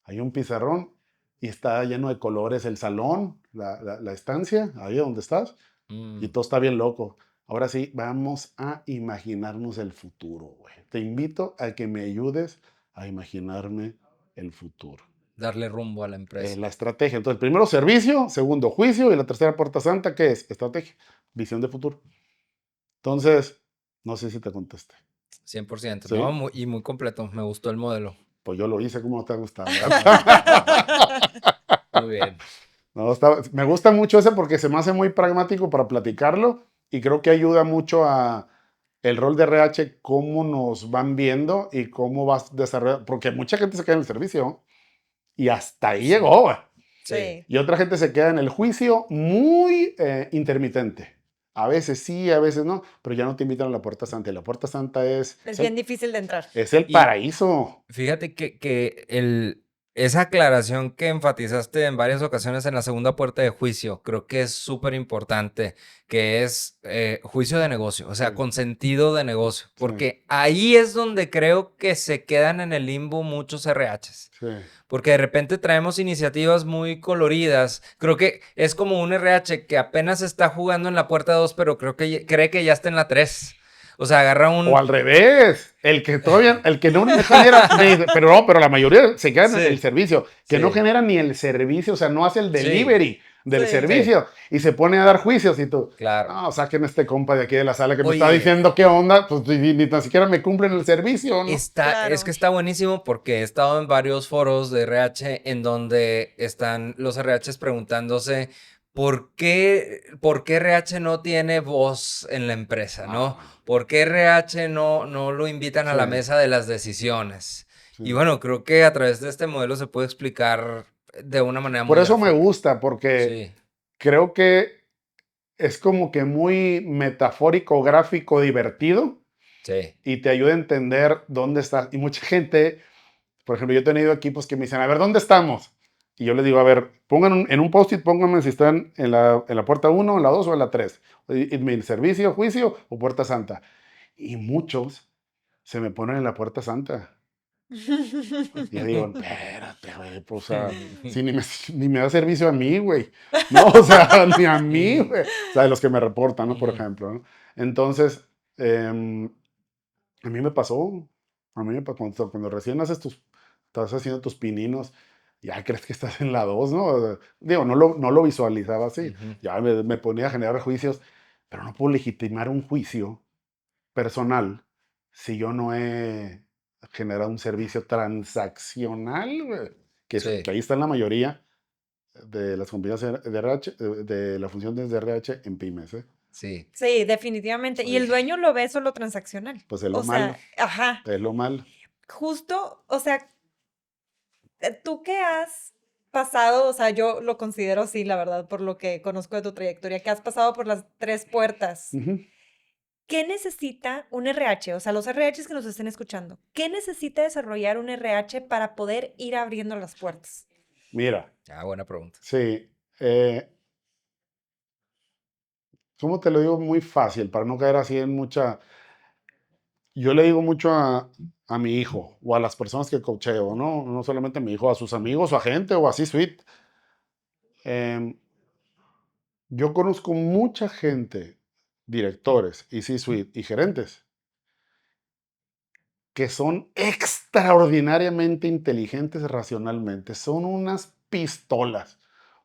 Hay un pizarrón y está lleno de colores el salón, la estancia, ahí donde estás, y todo está bien loco. Ahora sí, vamos a imaginarnos el futuro, güey. Te invito a que me ayudes a imaginarme el futuro. Darle rumbo a la empresa. La estrategia. Entonces, primero servicio, segundo juicio y la tercera puerta santa, ¿qué es? Estrategia, visión de futuro. Entonces, no sé si te contesté. 100%. ¿Sí? No, y muy completo. Me gustó el modelo. Pues yo lo hice, ¿cómo te ha gustado? Muy bien. No, me gusta mucho ese porque se me hace muy pragmático para platicarlo y creo que ayuda mucho a el rol de RH, cómo nos van viendo y cómo vas desarrollando, porque mucha gente se queda en el servicio y hasta ahí llegó, güey. Sí. Y otra gente se queda en el juicio muy intermitente. A veces sí, a veces no, pero ya no te invitan a la puerta santa. Y la puerta santa Es bien difícil de entrar. es el Y- paraíso. Fíjate que esa aclaración que enfatizaste en varias ocasiones en la segunda puerta de juicio, creo que es súper importante, que es juicio de negocio, o sea, Sí. con sentido de negocio, Sí. porque ahí es donde creo que se quedan en el limbo muchos RHs. Sí. Porque de repente traemos iniciativas muy coloridas. Creo que es como un RH que apenas está jugando en la puerta 2, pero cree que ya está en la 3. O sea, agarra un... O al revés, el que todavía, el que no genera, pero la mayoría se quedan en Sí. el servicio, que no Sí. genera ni el servicio, o sea, no hace el Sí. delivery del Sí. servicio y se pone a dar juicios y tú, Claro. no, saquen a este compa de aquí de la sala que me Oye. está diciendo qué onda, pues ni tan siquiera me cumplen el servicio, ¿no? Es que está buenísimo porque he estado en varios foros de RH en donde están los RHs preguntándose ¿por qué RH no tiene voz en la empresa, no? ¿Por qué RH no lo invitan a la Sí. mesa de las decisiones? Sí. Y bueno, creo que a través de este modelo se puede explicar de una manera Por muy eso me gráfica. gusta, porque Sí, creo que es como que muy metafórico, gráfico, divertido sí. y te ayuda a entender dónde estás. Y mucha gente, por ejemplo, yo he tenido equipos que me dicen, a ver, ¿dónde estamos? Y yo les digo, a ver, pongan en un post-it, pónganme si están en la puerta 1, en la 2 o en la 3. Servicio, juicio o puerta santa. Y muchos se me ponen en la puerta santa. Y yo digo, espérate, güey, pues, o sea, si ni me da servicio a mí, güey. No, o sea, ni a mí, güey. O sea, de los que me reportan, ¿no? Por ejemplo, ¿no? Entonces, a mí me pasó, cuando recién estás haciendo tus pininos, ya crees que estás en la 2, ¿no? O sea, digo, no lo visualizaba así. Ujú. Ya me ponía a generar juicios, pero no puedo legitimar un juicio personal si yo no he generado un servicio transaccional, güey, Sí, que ahí está en la mayoría de las compañías de RH, de la función de RH en pymes, ¿eh? sí. Sí, definitivamente. Y el dueño lo ve solo transaccional. Pues es lo O sea, malo, ajá. es lo malo. Justo, o sea, tú que has pasado, o sea, yo lo considero así, la verdad, por lo que conozco de tu trayectoria, que has pasado por las 3 puertas. Ujú. ¿Qué necesita un RH? O sea, los RHs que nos estén escuchando, ¿qué necesita desarrollar un RH para poder ir abriendo las puertas? Mira, Buena pregunta. sí, ¿cómo te lo digo? Muy fácil, para no caer así en mucha... Yo le digo mucho a mi hijo o a las personas que coacheo, ¿no? No solamente a mi hijo, a sus amigos o a gente o así suite. Em, yo conozco mucha gente, directores y C-suite y gerentes, que son extraordinariamente inteligentes racionalmente. Son unas pistolas.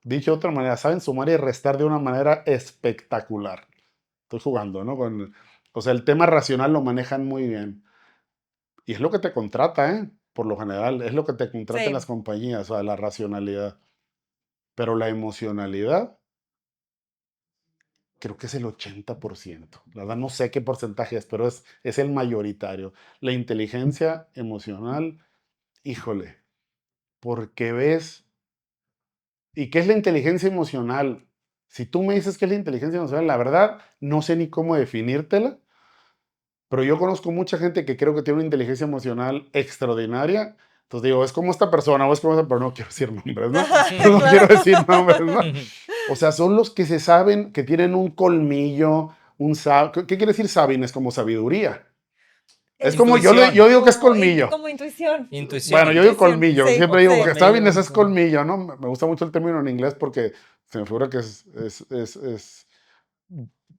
Dicho de otra manera, saben sumar y restar de una manera espectacular. Estoy jugando, ¿no? O sea, el tema racional lo manejan muy bien. Y es lo que te contrata, ¿eh? Por lo general, es lo que te contrata en las Sí, compañías, o sea, la racionalidad. Pero la emocionalidad, creo que es el 80%. La verdad, no sé qué porcentaje es, pero es el mayoritario. La inteligencia emocional, híjole, porque ves. ¿Y qué es la inteligencia emocional? Si tú me dices qué es la inteligencia emocional, la verdad, no sé ni cómo definírtela, pero yo conozco mucha gente que creo que tiene una inteligencia emocional extraordinaria. Entonces digo, es como esta persona, o es como esta, pero no quiero decir nombres, ¿no? No quiero claro. decir nombres, ¿no? O sea, son los que se saben, que tienen un colmillo, ¿qué quiere decir saben? Es como sabiduría. Es como Intuición. yo digo que es colmillo. Como intuición. Intuición. Bueno, yo digo Intuición, colmillo. sí, Siempre digo sí. que está bien, ese Colmillo, es sí. colmillo, ¿no? Me gusta mucho el término en inglés porque se me figura que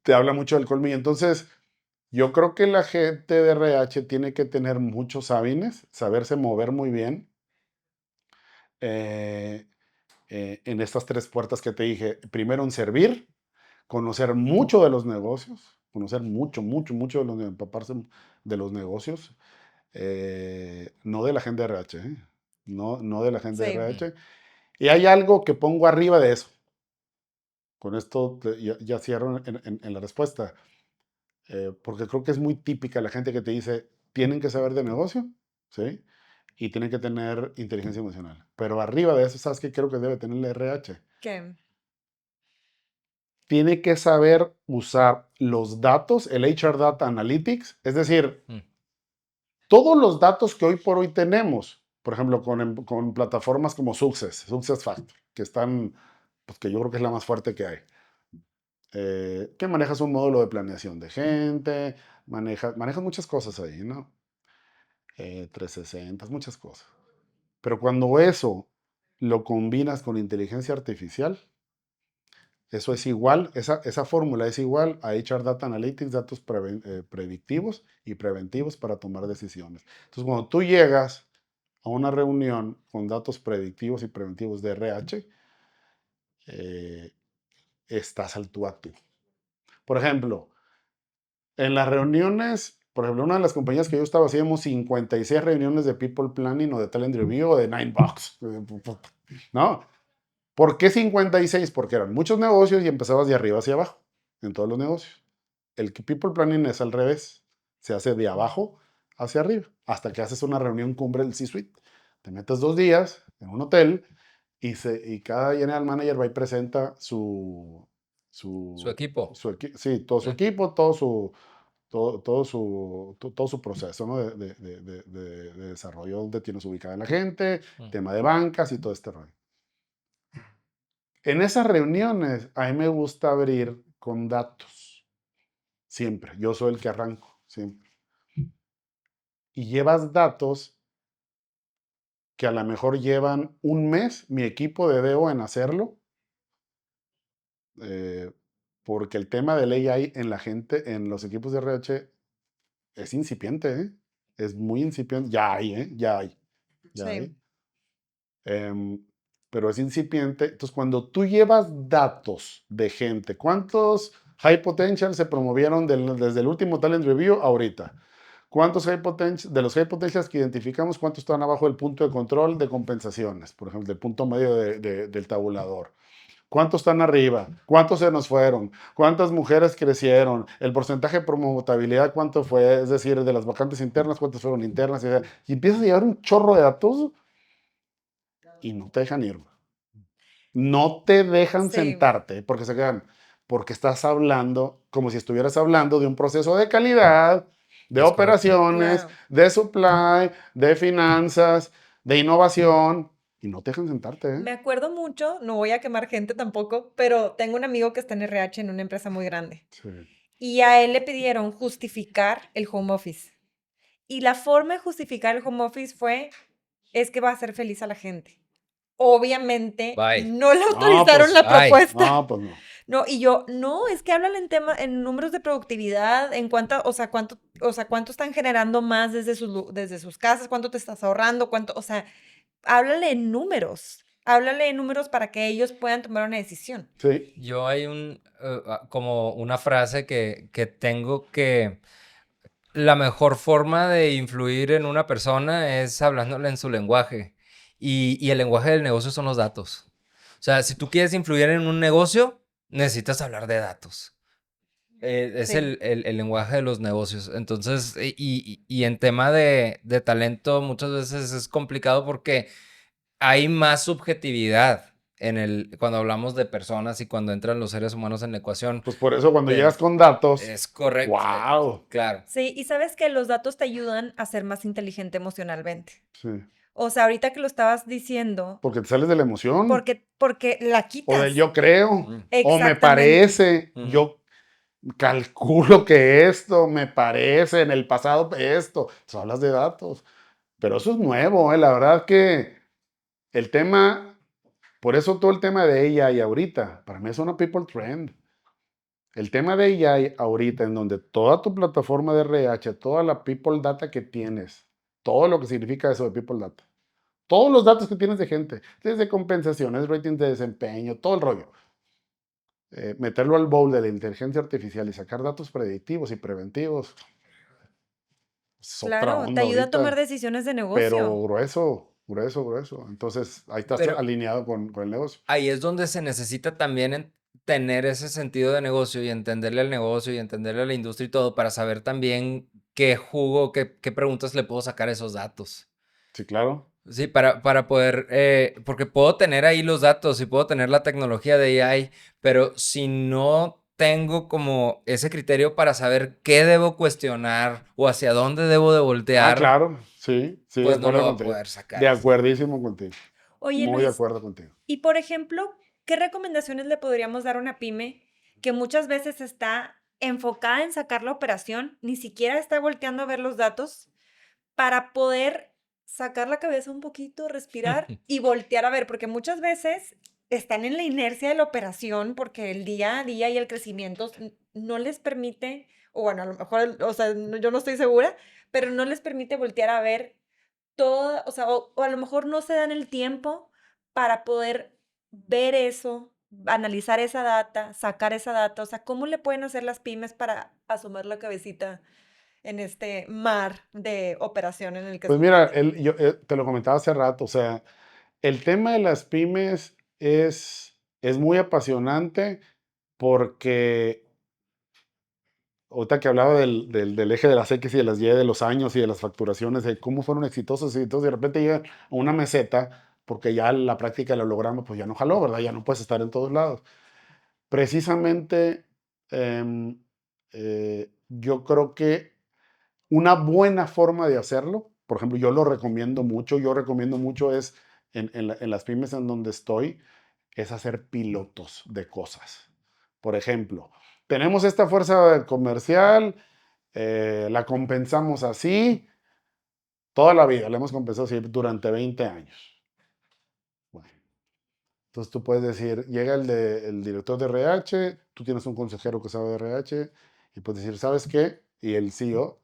te habla mucho del colmillo. Entonces, yo creo que la gente de RH tiene que tener muchos sabines, saberse mover muy bien eh, en estas tres puertas que te dije. Primero, en servir, conocer mucho de los negocios, conocer mucho de los, empaparse de los negocios, no de la gente de RH, ¿eh? No de la gente de Sí. RH. Y hay algo que pongo arriba de eso. Con esto ya cierro en la respuesta. Porque creo que es muy típica la gente que te dice, tienen que saber de negocio, ¿sí? Y tienen que tener inteligencia emocional. Pero arriba de eso, ¿sabes qué creo que debe tener el RH? ¿Qué? Tiene que saber usar los datos, el HR Data Analytics, es decir, Mm. todos los datos que hoy por hoy tenemos, por ejemplo, con plataformas como Success Factor, que están, pues que yo creo que es la más fuerte que hay. Que manejas un módulo de planeación de gente, manejas muchas cosas ahí, ¿no? 360, muchas cosas. Pero cuando eso lo combinas con inteligencia artificial, eso es igual, esa fórmula es igual a HR Data Analytics, datos predictivos y preventivos para tomar decisiones. Entonces, cuando tú llegas a una reunión con datos predictivos y preventivos de RH, eh, estás al tú a tú. Por ejemplo, en las reuniones, por ejemplo, una de las compañías que yo estaba, hacíamos 56 reuniones de People Planning o de Talent Review o de Ninebox, ¿no? ¿Por qué 56? Porque eran muchos negocios y empezabas de arriba hacia abajo, en todos los negocios. El People Planning es al revés, se hace de abajo hacia arriba, hasta que haces una reunión cumbre del C-Suite. Te metes 2 días en un hotel y cada general manager va y presenta Su equipo. sí, todo su Mm. equipo, todo su proceso, ¿no? de desarrollo, donde tienes ubicada la gente, Mm. tema de bancas y todo este rollo. En esas reuniones, a mí me gusta abrir con datos, siempre. Yo soy el que arranco, siempre. Y llevas datos que a lo mejor llevan un mes mi equipo de DO en hacerlo, eh, porque el tema del AI en la gente, en los equipos de RH, es incipiente, ¿eh? Es muy incipiente. Ya hay, ¿eh? Ya Sí. hay. Em, pero es incipiente. Entonces, cuando tú llevas datos de gente, ¿cuántos high potential se promovieron desde el último talent review ahorita? ¿Cuántos de los high potentials que identificamos, cuántos están abajo del punto de control de compensaciones? Por ejemplo, del punto medio del tabulador. ¿Cuántos están arriba? ¿Cuántos se nos fueron? ¿Cuántas mujeres crecieron? ¿El porcentaje de promotabilidad cuánto fue? Es decir, de las vacantes internas, ¿cuántas fueron internas? Y empiezas a llevar un chorro de datos y no te dejan ir. No te dejan Sí. sentarte porque se quedan, porque estás hablando como si estuvieras hablando de un proceso de calidad, de Es correcto. operaciones, Claro. de supply, de finanzas, de innovación, y no te dejan sentarte, ¿eh? Me acuerdo mucho, no voy a quemar gente tampoco, pero tengo un amigo que está en RH en una empresa muy grande. Sí. Y a él le pidieron justificar el home office. Y la forma de justificar el home office es que va a hacer feliz a la gente. Obviamente Bye. no le No, autorizaron pues, la Ay. propuesta. no, pues no. No, y yo, no, es que hablan en números de productividad, en cuánto, cuánto están generando más desde sus casas, cuánto te estás ahorrando, cuánto, o sea, háblale en números para que ellos puedan tomar una decisión. Sí, Yo hay como una frase que tengo que la mejor forma de influir en una persona es hablándole en su lenguaje. Y el lenguaje del negocio son los datos. O sea, si tú quieres influir en un negocio, necesitas hablar de datos. Es Sí, el lenguaje de los negocios. Entonces, y en tema de talento, muchas veces es complicado porque hay más subjetividad cuando hablamos de personas y cuando entran los seres humanos en la ecuación. pues por eso cuando llegas Pero con datos, es correcto. wow. Claro. sí, y sabes que los datos te ayudan a ser más inteligente emocionalmente. Sí. O sea, ahorita que lo estabas diciendo, Porque te sales de la emoción, porque la o del quitas. yo creo, Mm. o me Exactamente. parece, Ujú. calculo que esto me parece en el pasado esto. Entonces, hablas de datos. Pero eso es nuevo, ¿eh? La verdad que el tema, por eso todo el tema de AI ahorita, para mí es una people trend. El tema de AI ahorita, en donde toda tu plataforma de RH, toda la people data que tienes, todo lo que significa eso de people data, todos los datos que tienes de gente, desde compensaciones, ratings de desempeño, todo el rollo, meterlo al bowl de la inteligencia artificial y sacar datos predictivos y preventivos, es otra Claro, te onda ayuda a tomar ahorita, decisiones de negocio. pero grueso, grueso, grueso. Entonces, ahí estás Pero alineado con el negocio. ahí es donde se necesita también tener ese sentido de negocio y entenderle al negocio y entenderle a la industria y todo para saber también qué jugo, qué preguntas le puedo sacar a esos datos. Sí, claro. Sí, para poder, porque puedo tener ahí los datos y puedo tener la tecnología de AI, pero si no tengo como ese criterio para saber qué debo cuestionar o hacia dónde debo de Ah, voltear, claro, sí, sí, de pues no lo acuerdo voy a contigo. poder sacar. De acuerdísimo contigo. Oye, Muy de Luis, acuerdo contigo. y por ejemplo, ¿qué recomendaciones le podríamos dar a una pyme que muchas veces está enfocada en sacar la operación, ni siquiera está volteando a ver los datos para poder sacar la cabeza un poquito, respirar y voltear a ver? Porque muchas veces están en la inercia de la operación porque el día a día y el crecimiento no les permite, o bueno, a lo mejor, o sea, yo no estoy segura, pero no les permite voltear a ver todo, o sea, o a lo mejor no se dan el tiempo para poder ver eso, analizar esa data, sacar esa data. O sea, ¿cómo le pueden hacer las pymes para asomar la cabecita en este mar de operación en el que Pues se mira, encuentran? yo te lo comentaba hace rato, o sea, el tema de las pymes es muy apasionante porque ahorita que hablaba del eje de las X y de las Y, de los años y de las facturaciones, de cómo fueron exitosos y entonces de repente llegan a una meseta porque ya la práctica del holograma pues ya no jaló, ¿verdad? Ya no puedes estar en todos lados. Precisamente, em, yo creo que una buena forma de hacerlo, por ejemplo, yo recomiendo mucho es en las pymes en donde estoy, es hacer pilotos de cosas. Por ejemplo, tenemos esta fuerza comercial, la compensamos así, toda la vida, la hemos compensado así durante 20 años. Bueno, entonces tú puedes decir, llega el director de RH, tú tienes un consejero que sabe de RH, y puedes decir, ¿sabes qué? Y el CEO,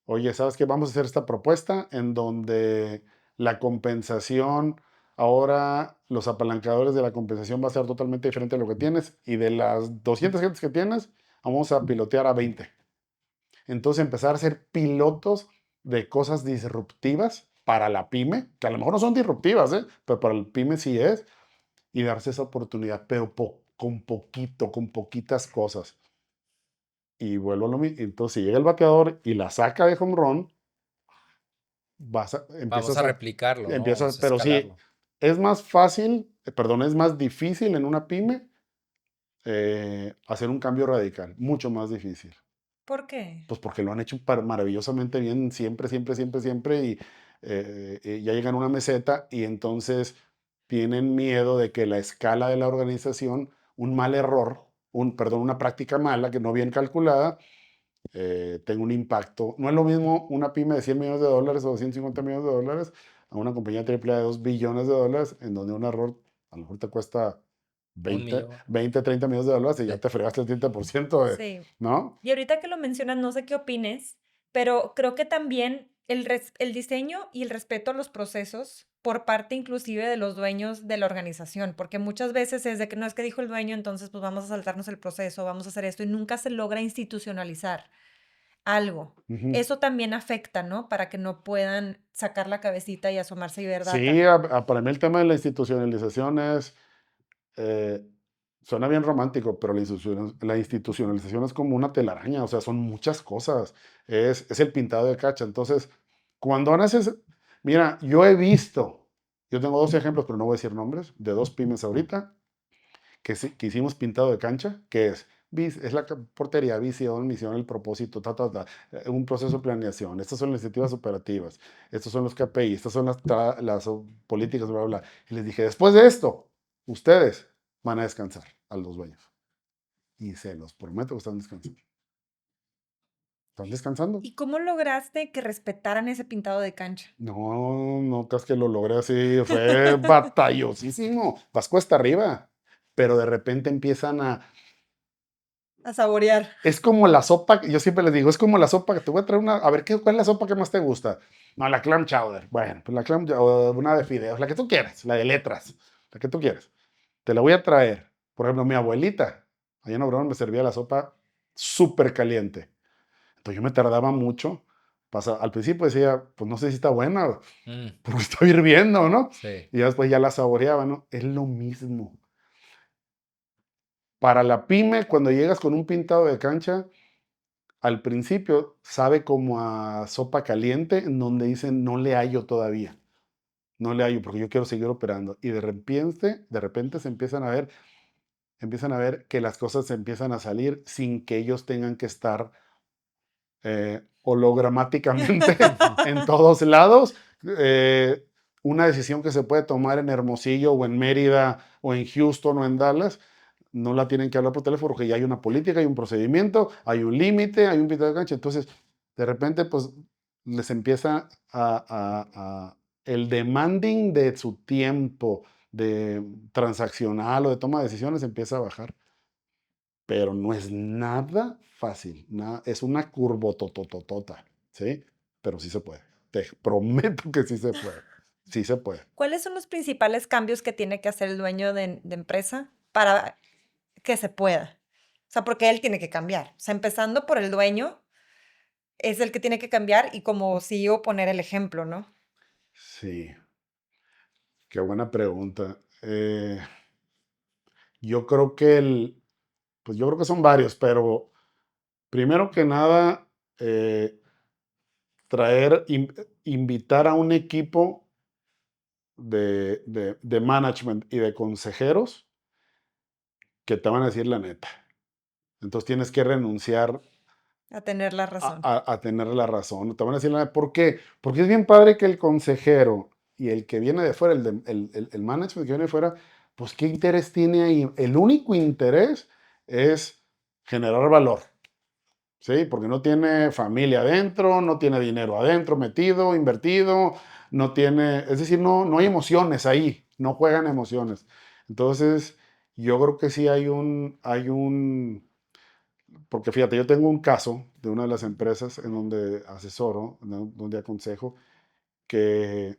oye, ¿sabes qué? Vamos a hacer esta propuesta en donde la compensación, ahora los apalancadores de la compensación va a ser totalmente diferente a lo que tienes y de las 200 gentes que tienes, vamos a pilotear a 20. Entonces empezar a ser pilotos de cosas disruptivas para la pyme, que a lo mejor no son disruptivas, ¿eh? Pero para el pyme sí es, y darse esa oportunidad, pero con poquito, con poquitas cosas. Y vuelvo a lo mismo. Entonces, si llega el bateador y la saca de home run, Vamos a replicarlo, ¿no? Vamos a pero sí, escalarlo. es más fácil, perdón, es más difícil en una pyme hacer un cambio radical, mucho más difícil. ¿Por qué? Pues porque lo han hecho maravillosamente bien siempre, siempre, siempre, siempre y ya llegan a una meseta y entonces tienen miedo de que la escala de la organización, un mal error, perdón, una práctica mala que no bien calculada, tenga un impacto. No es lo mismo una pyme de 100 millones de dólares o 250 millones de dólares a una compañía triple de 2 billones de dólares, en donde un error a lo mejor te cuesta Un 20, millón. 20 30 millones de dólares y ya Sí. te fregaste el 30%, Sí. ¿no? Y ahorita que lo mencionas, no sé qué opines, pero creo que también el diseño y el respeto a los procesos por parte inclusive de los dueños de la organización, porque muchas veces es de que no es que dijo el dueño, entonces pues vamos a saltarnos el proceso, vamos a hacer esto y nunca se logra institucionalizar algo. Ujú. Eso también afecta, ¿no? Para que no puedan sacar la cabecita y asomarse y ver Sí, data. para mí el tema de la institucionalización eh, suena bien romántico, pero la institucionalización es como una telaraña, o sea, son muchas cosas. Es el pintado de cacha. Entonces, cuando naces, mira, yo tengo dos ejemplos, pero no voy a decir nombres, de dos pymes ahorita, que hicimos pintado de cancha, que es la portería, visión, misión, el propósito, un proceso de planeación. Estas son las iniciativas operativas, estos son los KPI, estas son las políticas, bla, bla, bla. Y les dije, después de esto, ustedes van a descansar a los dueños. y se los prometo que están descansando. ¿Están descansando? ¿Y cómo lograste que respetaran ese pintado de cancha? No, no creas que lo logré así, fue batallosísimo, vas cuesta arriba, pero de repente empiezan A saborear. es como la sopa, yo siempre les digo, es como la sopa que te voy a traer a ver, ¿cuál es la sopa que más te gusta? No, la clam chowder, bueno, pues la o una de fideos, la que tú quieras, la de letras, la que tú quieras, te la voy a traer. Por ejemplo, mi abuelita, allá en Obrador me servía la sopa súper caliente, entonces yo me tardaba mucho, al principio decía, pues no sé si está buena, Mm, porque está hirviendo, ¿no? sí. Y ya después ya la saboreaba, ¿no? Es lo mismo. Para la pyme, cuando llegas con un pintado de cancha, al principio sabe como a sopa caliente, en donde dicen no le hallo todavía. No le hallo porque yo quiero seguir operando. Y de repente se empiezan a ver que las cosas se empiezan a salir sin que ellos tengan que estar hologramáticamente en todos lados. Eh, una decisión que se puede tomar en Hermosillo o en Mérida o en Houston o en Dallas, no la tienen que hablar por teléfono porque ya hay una política, hay un procedimiento, hay un límite, hay un pito de cancha. Entonces, de repente, pues les empieza el demanding de su tiempo de transaccional o de toma de decisiones empieza a bajar, pero no es nada fácil, es una curvotototota, ¿sí? Pero sí se puede. Te prometo que sí se puede. Sí se puede. ¿Cuáles son los principales cambios que tiene que hacer el dueño de empresa para que se pueda? O sea, porque él tiene que cambiar. O sea, empezando por el dueño, es el que tiene que cambiar y como CEO poner el ejemplo, ¿no? Sí, qué buena pregunta. Yo creo que pues yo creo que son varios, pero primero que nada, invitar a un equipo de management y de consejeros que te van a decir la neta. Entonces tienes que renunciar A tener la razón. a tener la razón. Te van a decir, ¿por qué? Porque es bien padre que el consejero y el que viene de fuera, el management que viene de fuera, pues ¿qué interés tiene ahí? El único interés es generar valor, ¿sí? Porque no tiene familia adentro, no tiene dinero adentro metido, invertido, no tiene, es decir, no hay emociones ahí, no juegan emociones. Entonces, yo creo que sí porque fíjate, yo tengo un caso de una de las empresas en donde asesoro, donde aconsejo, que,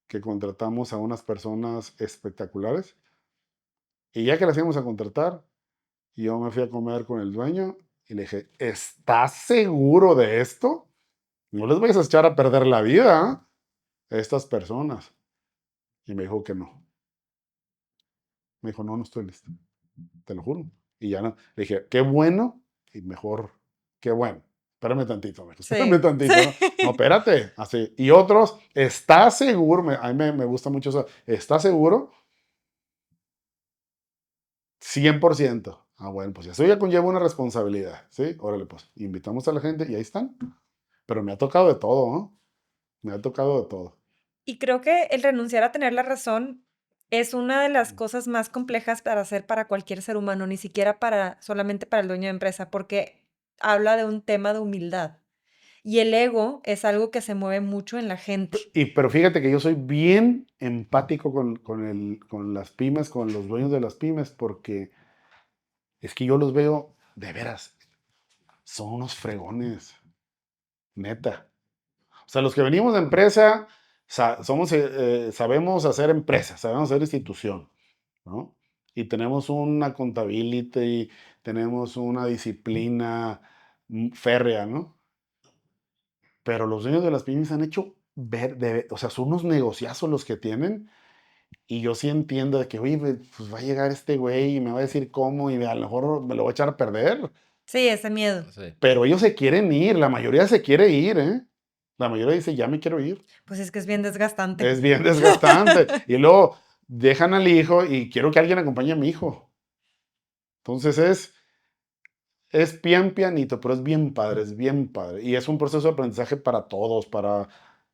que contratamos a unas personas espectaculares. Y ya que las íbamos a contratar, yo me fui a comer con el dueño y le dije, ¿estás seguro de esto? No les vayas a echar a perder la vida a estas personas. Y me dijo que no. Me dijo, no, no estoy listo. Te lo juro. Y ya no. Le dije, qué bueno y mejor, qué bueno. Espérame tantito, me dijo, espérame Sí, sí. tantito, ¿no? No, espérate, así. Y otros, ¿estás seguro? A mí me gusta mucho eso. ¿Estás seguro? 100%. Ah, bueno, pues eso ya conlleva una responsabilidad, ¿sí? Órale, pues, invitamos a la gente y ahí están. Pero me ha tocado de todo, ¿no? Me ha tocado de todo. Y creo que el renunciar a tener la razón es una de las cosas más complejas para hacer para cualquier ser humano, ni siquiera solamente para el dueño de empresa, porque habla de un tema de humildad. Y el ego es algo que se mueve mucho en la gente. Pero fíjate que yo soy bien empático con las pymes, con los dueños de las pymes, porque es que yo los veo, de veras, son unos fregones, neta. O sea, los que venimos de empresa, sabemos hacer empresa, sabemos hacer institución, ¿no? Y tenemos una contabilidad, tenemos una disciplina férrea, ¿no? Pero los dueños de las pymes han hecho o sea, son unos negociazos los que tienen. Y yo sí entiendo de que, oye, pues va a llegar este güey y me va a decir cómo y a lo mejor me lo va a echar a perder. Sí, ese miedo. Sí. Pero ellos se quieren ir, la mayoría se quiere ir, ¿eh? La mayoría dice, ya me quiero ir. Pues es que es bien desgastante. Es bien desgastante. Y luego dejan al hijo y quiero que alguien acompañe a mi hijo. Entonces es bien pianito, pero es bien padre, es bien padre. Y es un proceso de aprendizaje para todos, para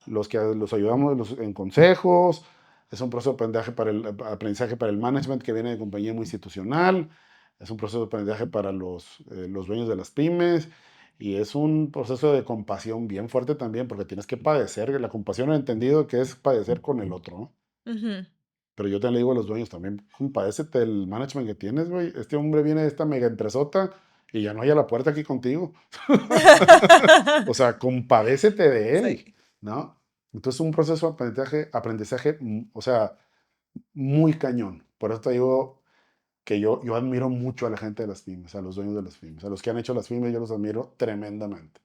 los que los ayudamos en consejos, es un proceso de aprendizaje para el management que viene de compañía muy institucional. es un proceso de aprendizaje para los dueños de las pymes y es un proceso de compasión bien fuerte también porque tienes que padecer. La compasión he entendido que es padecer con el otro, ¿no? Ujú. Pero yo te le digo a los dueños también, compadécete el management que tienes, güey. Este hombre viene de esta mega empresota y ya no hay a la puerta aquí contigo. O sea, compadécete de él, Sí. ¿no? Entonces, un proceso de aprendizaje, o sea, muy cañón. Por eso te digo que yo admiro mucho a la gente de las pymes, a los dueños de las pymes, a los que han hecho las pymes, yo los admiro tremendamente.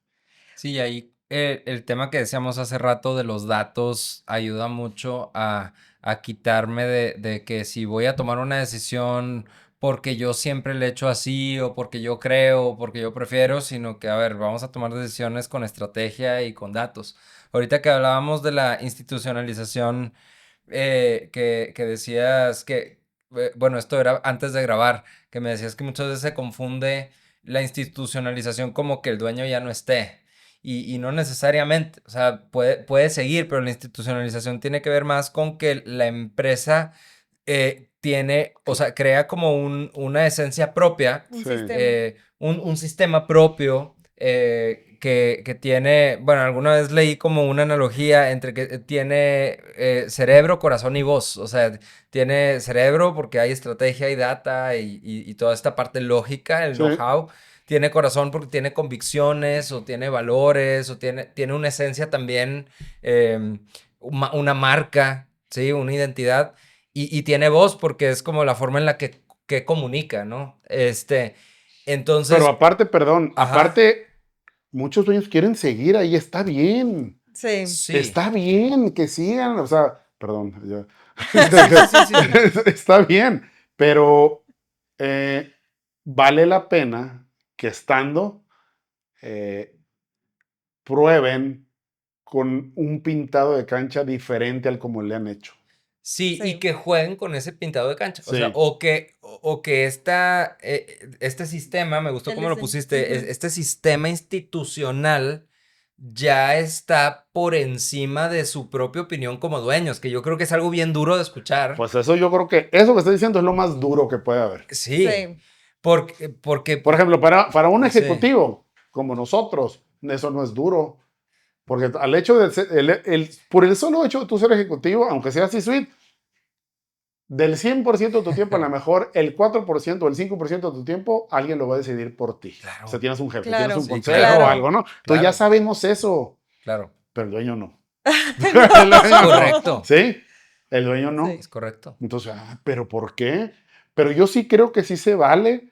Sí, y ahí el tema que decíamos hace rato de los datos ayuda mucho a quitarme de que si voy a tomar una decisión porque yo siempre le echo así o porque yo creo o porque yo prefiero, sino que, a ver, vamos a tomar decisiones con estrategia y con datos. Ahorita que hablábamos de la institucionalización, que decías que, bueno, esto era antes de grabar, que me decías que muchas veces se confunde la institucionalización como que el dueño ya no esté. Y no necesariamente, o sea, puede seguir, pero la institucionalización tiene que ver más con que la empresa tiene, o sea, crea como una esencia propia, Un Sí, sistema. un sistema propio que tiene, bueno, alguna vez leí como una analogía entre que tiene cerebro, corazón y voz, o sea, tiene cerebro porque hay estrategia y data y toda esta parte lógica, el sí, know-how. Tiene corazón porque tiene convicciones o tiene valores o tiene una esencia también, una marca, ¿sí? Una identidad. Y tiene voz porque es como la forma en la que comunica, ¿no? pero Entonces, aparte, perdón, ajá, aparte, muchos dueños quieren seguir ahí, Sí. sí. está bien que sigan, o sea, perdón, ya. Sí, sí, sí, sí, sí. Está bien, pero eh, vale la pena que estando eh, prueben con un pintado de cancha diferente al como le han hecho. Sí, y Sí. que jueguen con ese pintado de cancha. O sea, Sí, o que este sistema, me gustó El cómo lo diseño. pusiste, Ujú. este sistema institucional ya está por encima de su propia opinión como dueños, que yo creo que es algo bien duro de escuchar. pues eso yo creo que eso que estoy diciendo es lo más duro que puede haber. Sí, Sí. porque, Por ejemplo, para un sí, ejecutivo como nosotros, eso no es duro. Porque al hecho de ser, por el solo hecho de tú ser ejecutivo, aunque sea C-suite, del 100% de tu tiempo, a lo mejor el 4% o el 5% de tu tiempo, alguien lo va a decidir por ti. O sea, claro, tienes un jefe, tienes un Claro. sí, consejo o claro, Claro. algo, ¿no? Entonces ya claro, sabemos eso, claro. pero el dueño no. El Es dueño no. correcto, ¿Sí? El dueño Sí. no. es correcto. Entonces, ¿pero por qué? Pero yo sí creo que sí se vale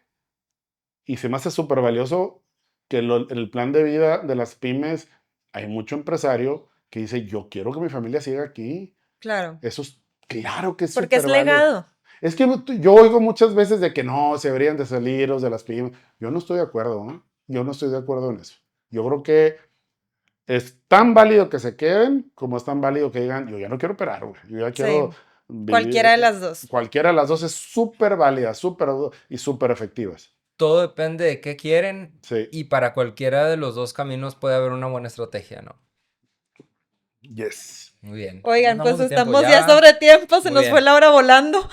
y se me hace súper valioso que en el plan de vida de las pymes hay mucho empresario que dice, yo quiero que mi familia siga aquí. Claro. Eso es claro que es Porque es súper válido. legado. Es que yo oigo muchas veces de que no, se deberían de salir los de las pymes. Yo no estoy de acuerdo, ¿no? Yo no estoy de acuerdo en eso. Yo creo que es tan válido que se queden como es tan válido que digan, yo ya no quiero operar, güey. Yo ya quiero Sí. Cualquiera vivir. de las dos. Cualquiera de las dos es súper válida, súper y súper efectivas. Todo depende de qué quieren Sí, y para cualquiera de los dos caminos puede haber una buena estrategia, ¿no? yes. Muy bien. ¿Cómo Oigan, pues andamos de tiempo? estamos ya Ya. sobre tiempo, se Muy nos fue bien. la hora volando.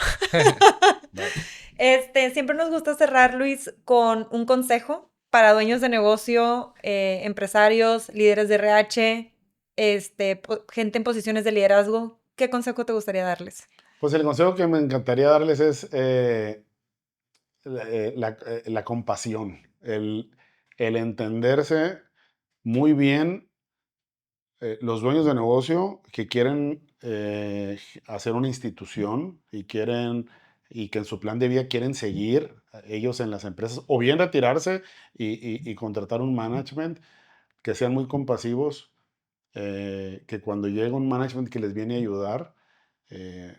Bye. Siempre nos gusta cerrar, Luis, con un consejo para dueños de negocio, empresarios, líderes de RH, gente en posiciones de liderazgo. ¿Qué consejo te gustaría darles? Pues el consejo que me encantaría darles es la compasión, el entenderse muy bien los dueños de negocio que quieren hacer una institución y quieren y que en su plan de vida quieren seguir ellos en las empresas o bien retirarse y contratar un management que sean muy compasivos, que cuando llega un management que les viene a ayudar, eh,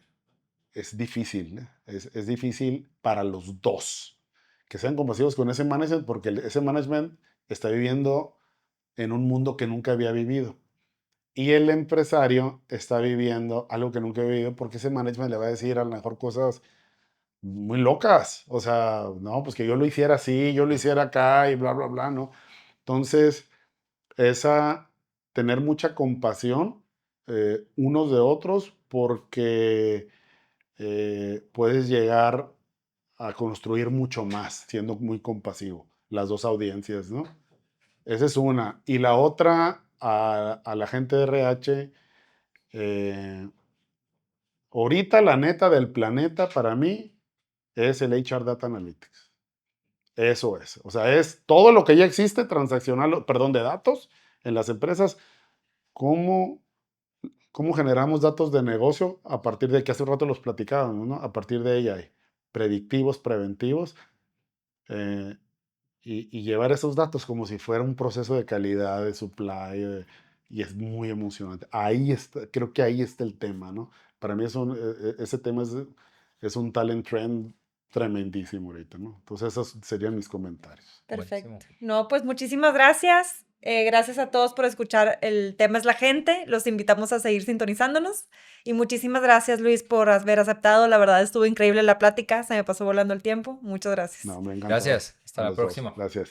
es difícil, ¿eh? Es difícil para los dos. Que sean compasivos con ese management porque ese management está viviendo en un mundo que nunca había vivido. Y el empresario está viviendo algo que nunca ha vivido porque ese management le va a decir a lo mejor cosas muy locas. O sea, no, pues que yo lo hiciera así, yo lo hiciera acá y bla, bla, bla, ¿no? Entonces, esa, tener mucha compasión unos de otros porque puedes llegar a construir mucho más, siendo muy compasivo, las dos audiencias, ¿no? Esa es una. Y la otra, a la gente de RH, ahorita la neta del planeta para mí es el HR Data Analytics. Eso es. O sea, es todo lo que ya existe transaccional, perdón, de datos en las empresas. ¿Cómo, cómo generamos datos de negocio a partir de que hace un rato los platicábamos, ¿no? A partir de AI. Predictivos, preventivos. eh, y llevar esos datos como si fuera un proceso de calidad, de supply, y es muy emocionante. Ahí está, creo que ahí está el tema, ¿no? Para mí ese tema es un talent trend tremendísimo ahorita, ¿no? Entonces esos serían mis comentarios. Perfecto. Buenísimo. No, pues muchísimas gracias. Gracias a todos por escuchar. El tema es la gente. Los invitamos a seguir sintonizándonos. Y muchísimas gracias, Luis, por haber aceptado. La verdad estuvo increíble la plática. Se me pasó volando el tiempo. Muchas gracias. No, me encantó. Gracias. Hasta A la los dos. próxima. Gracias.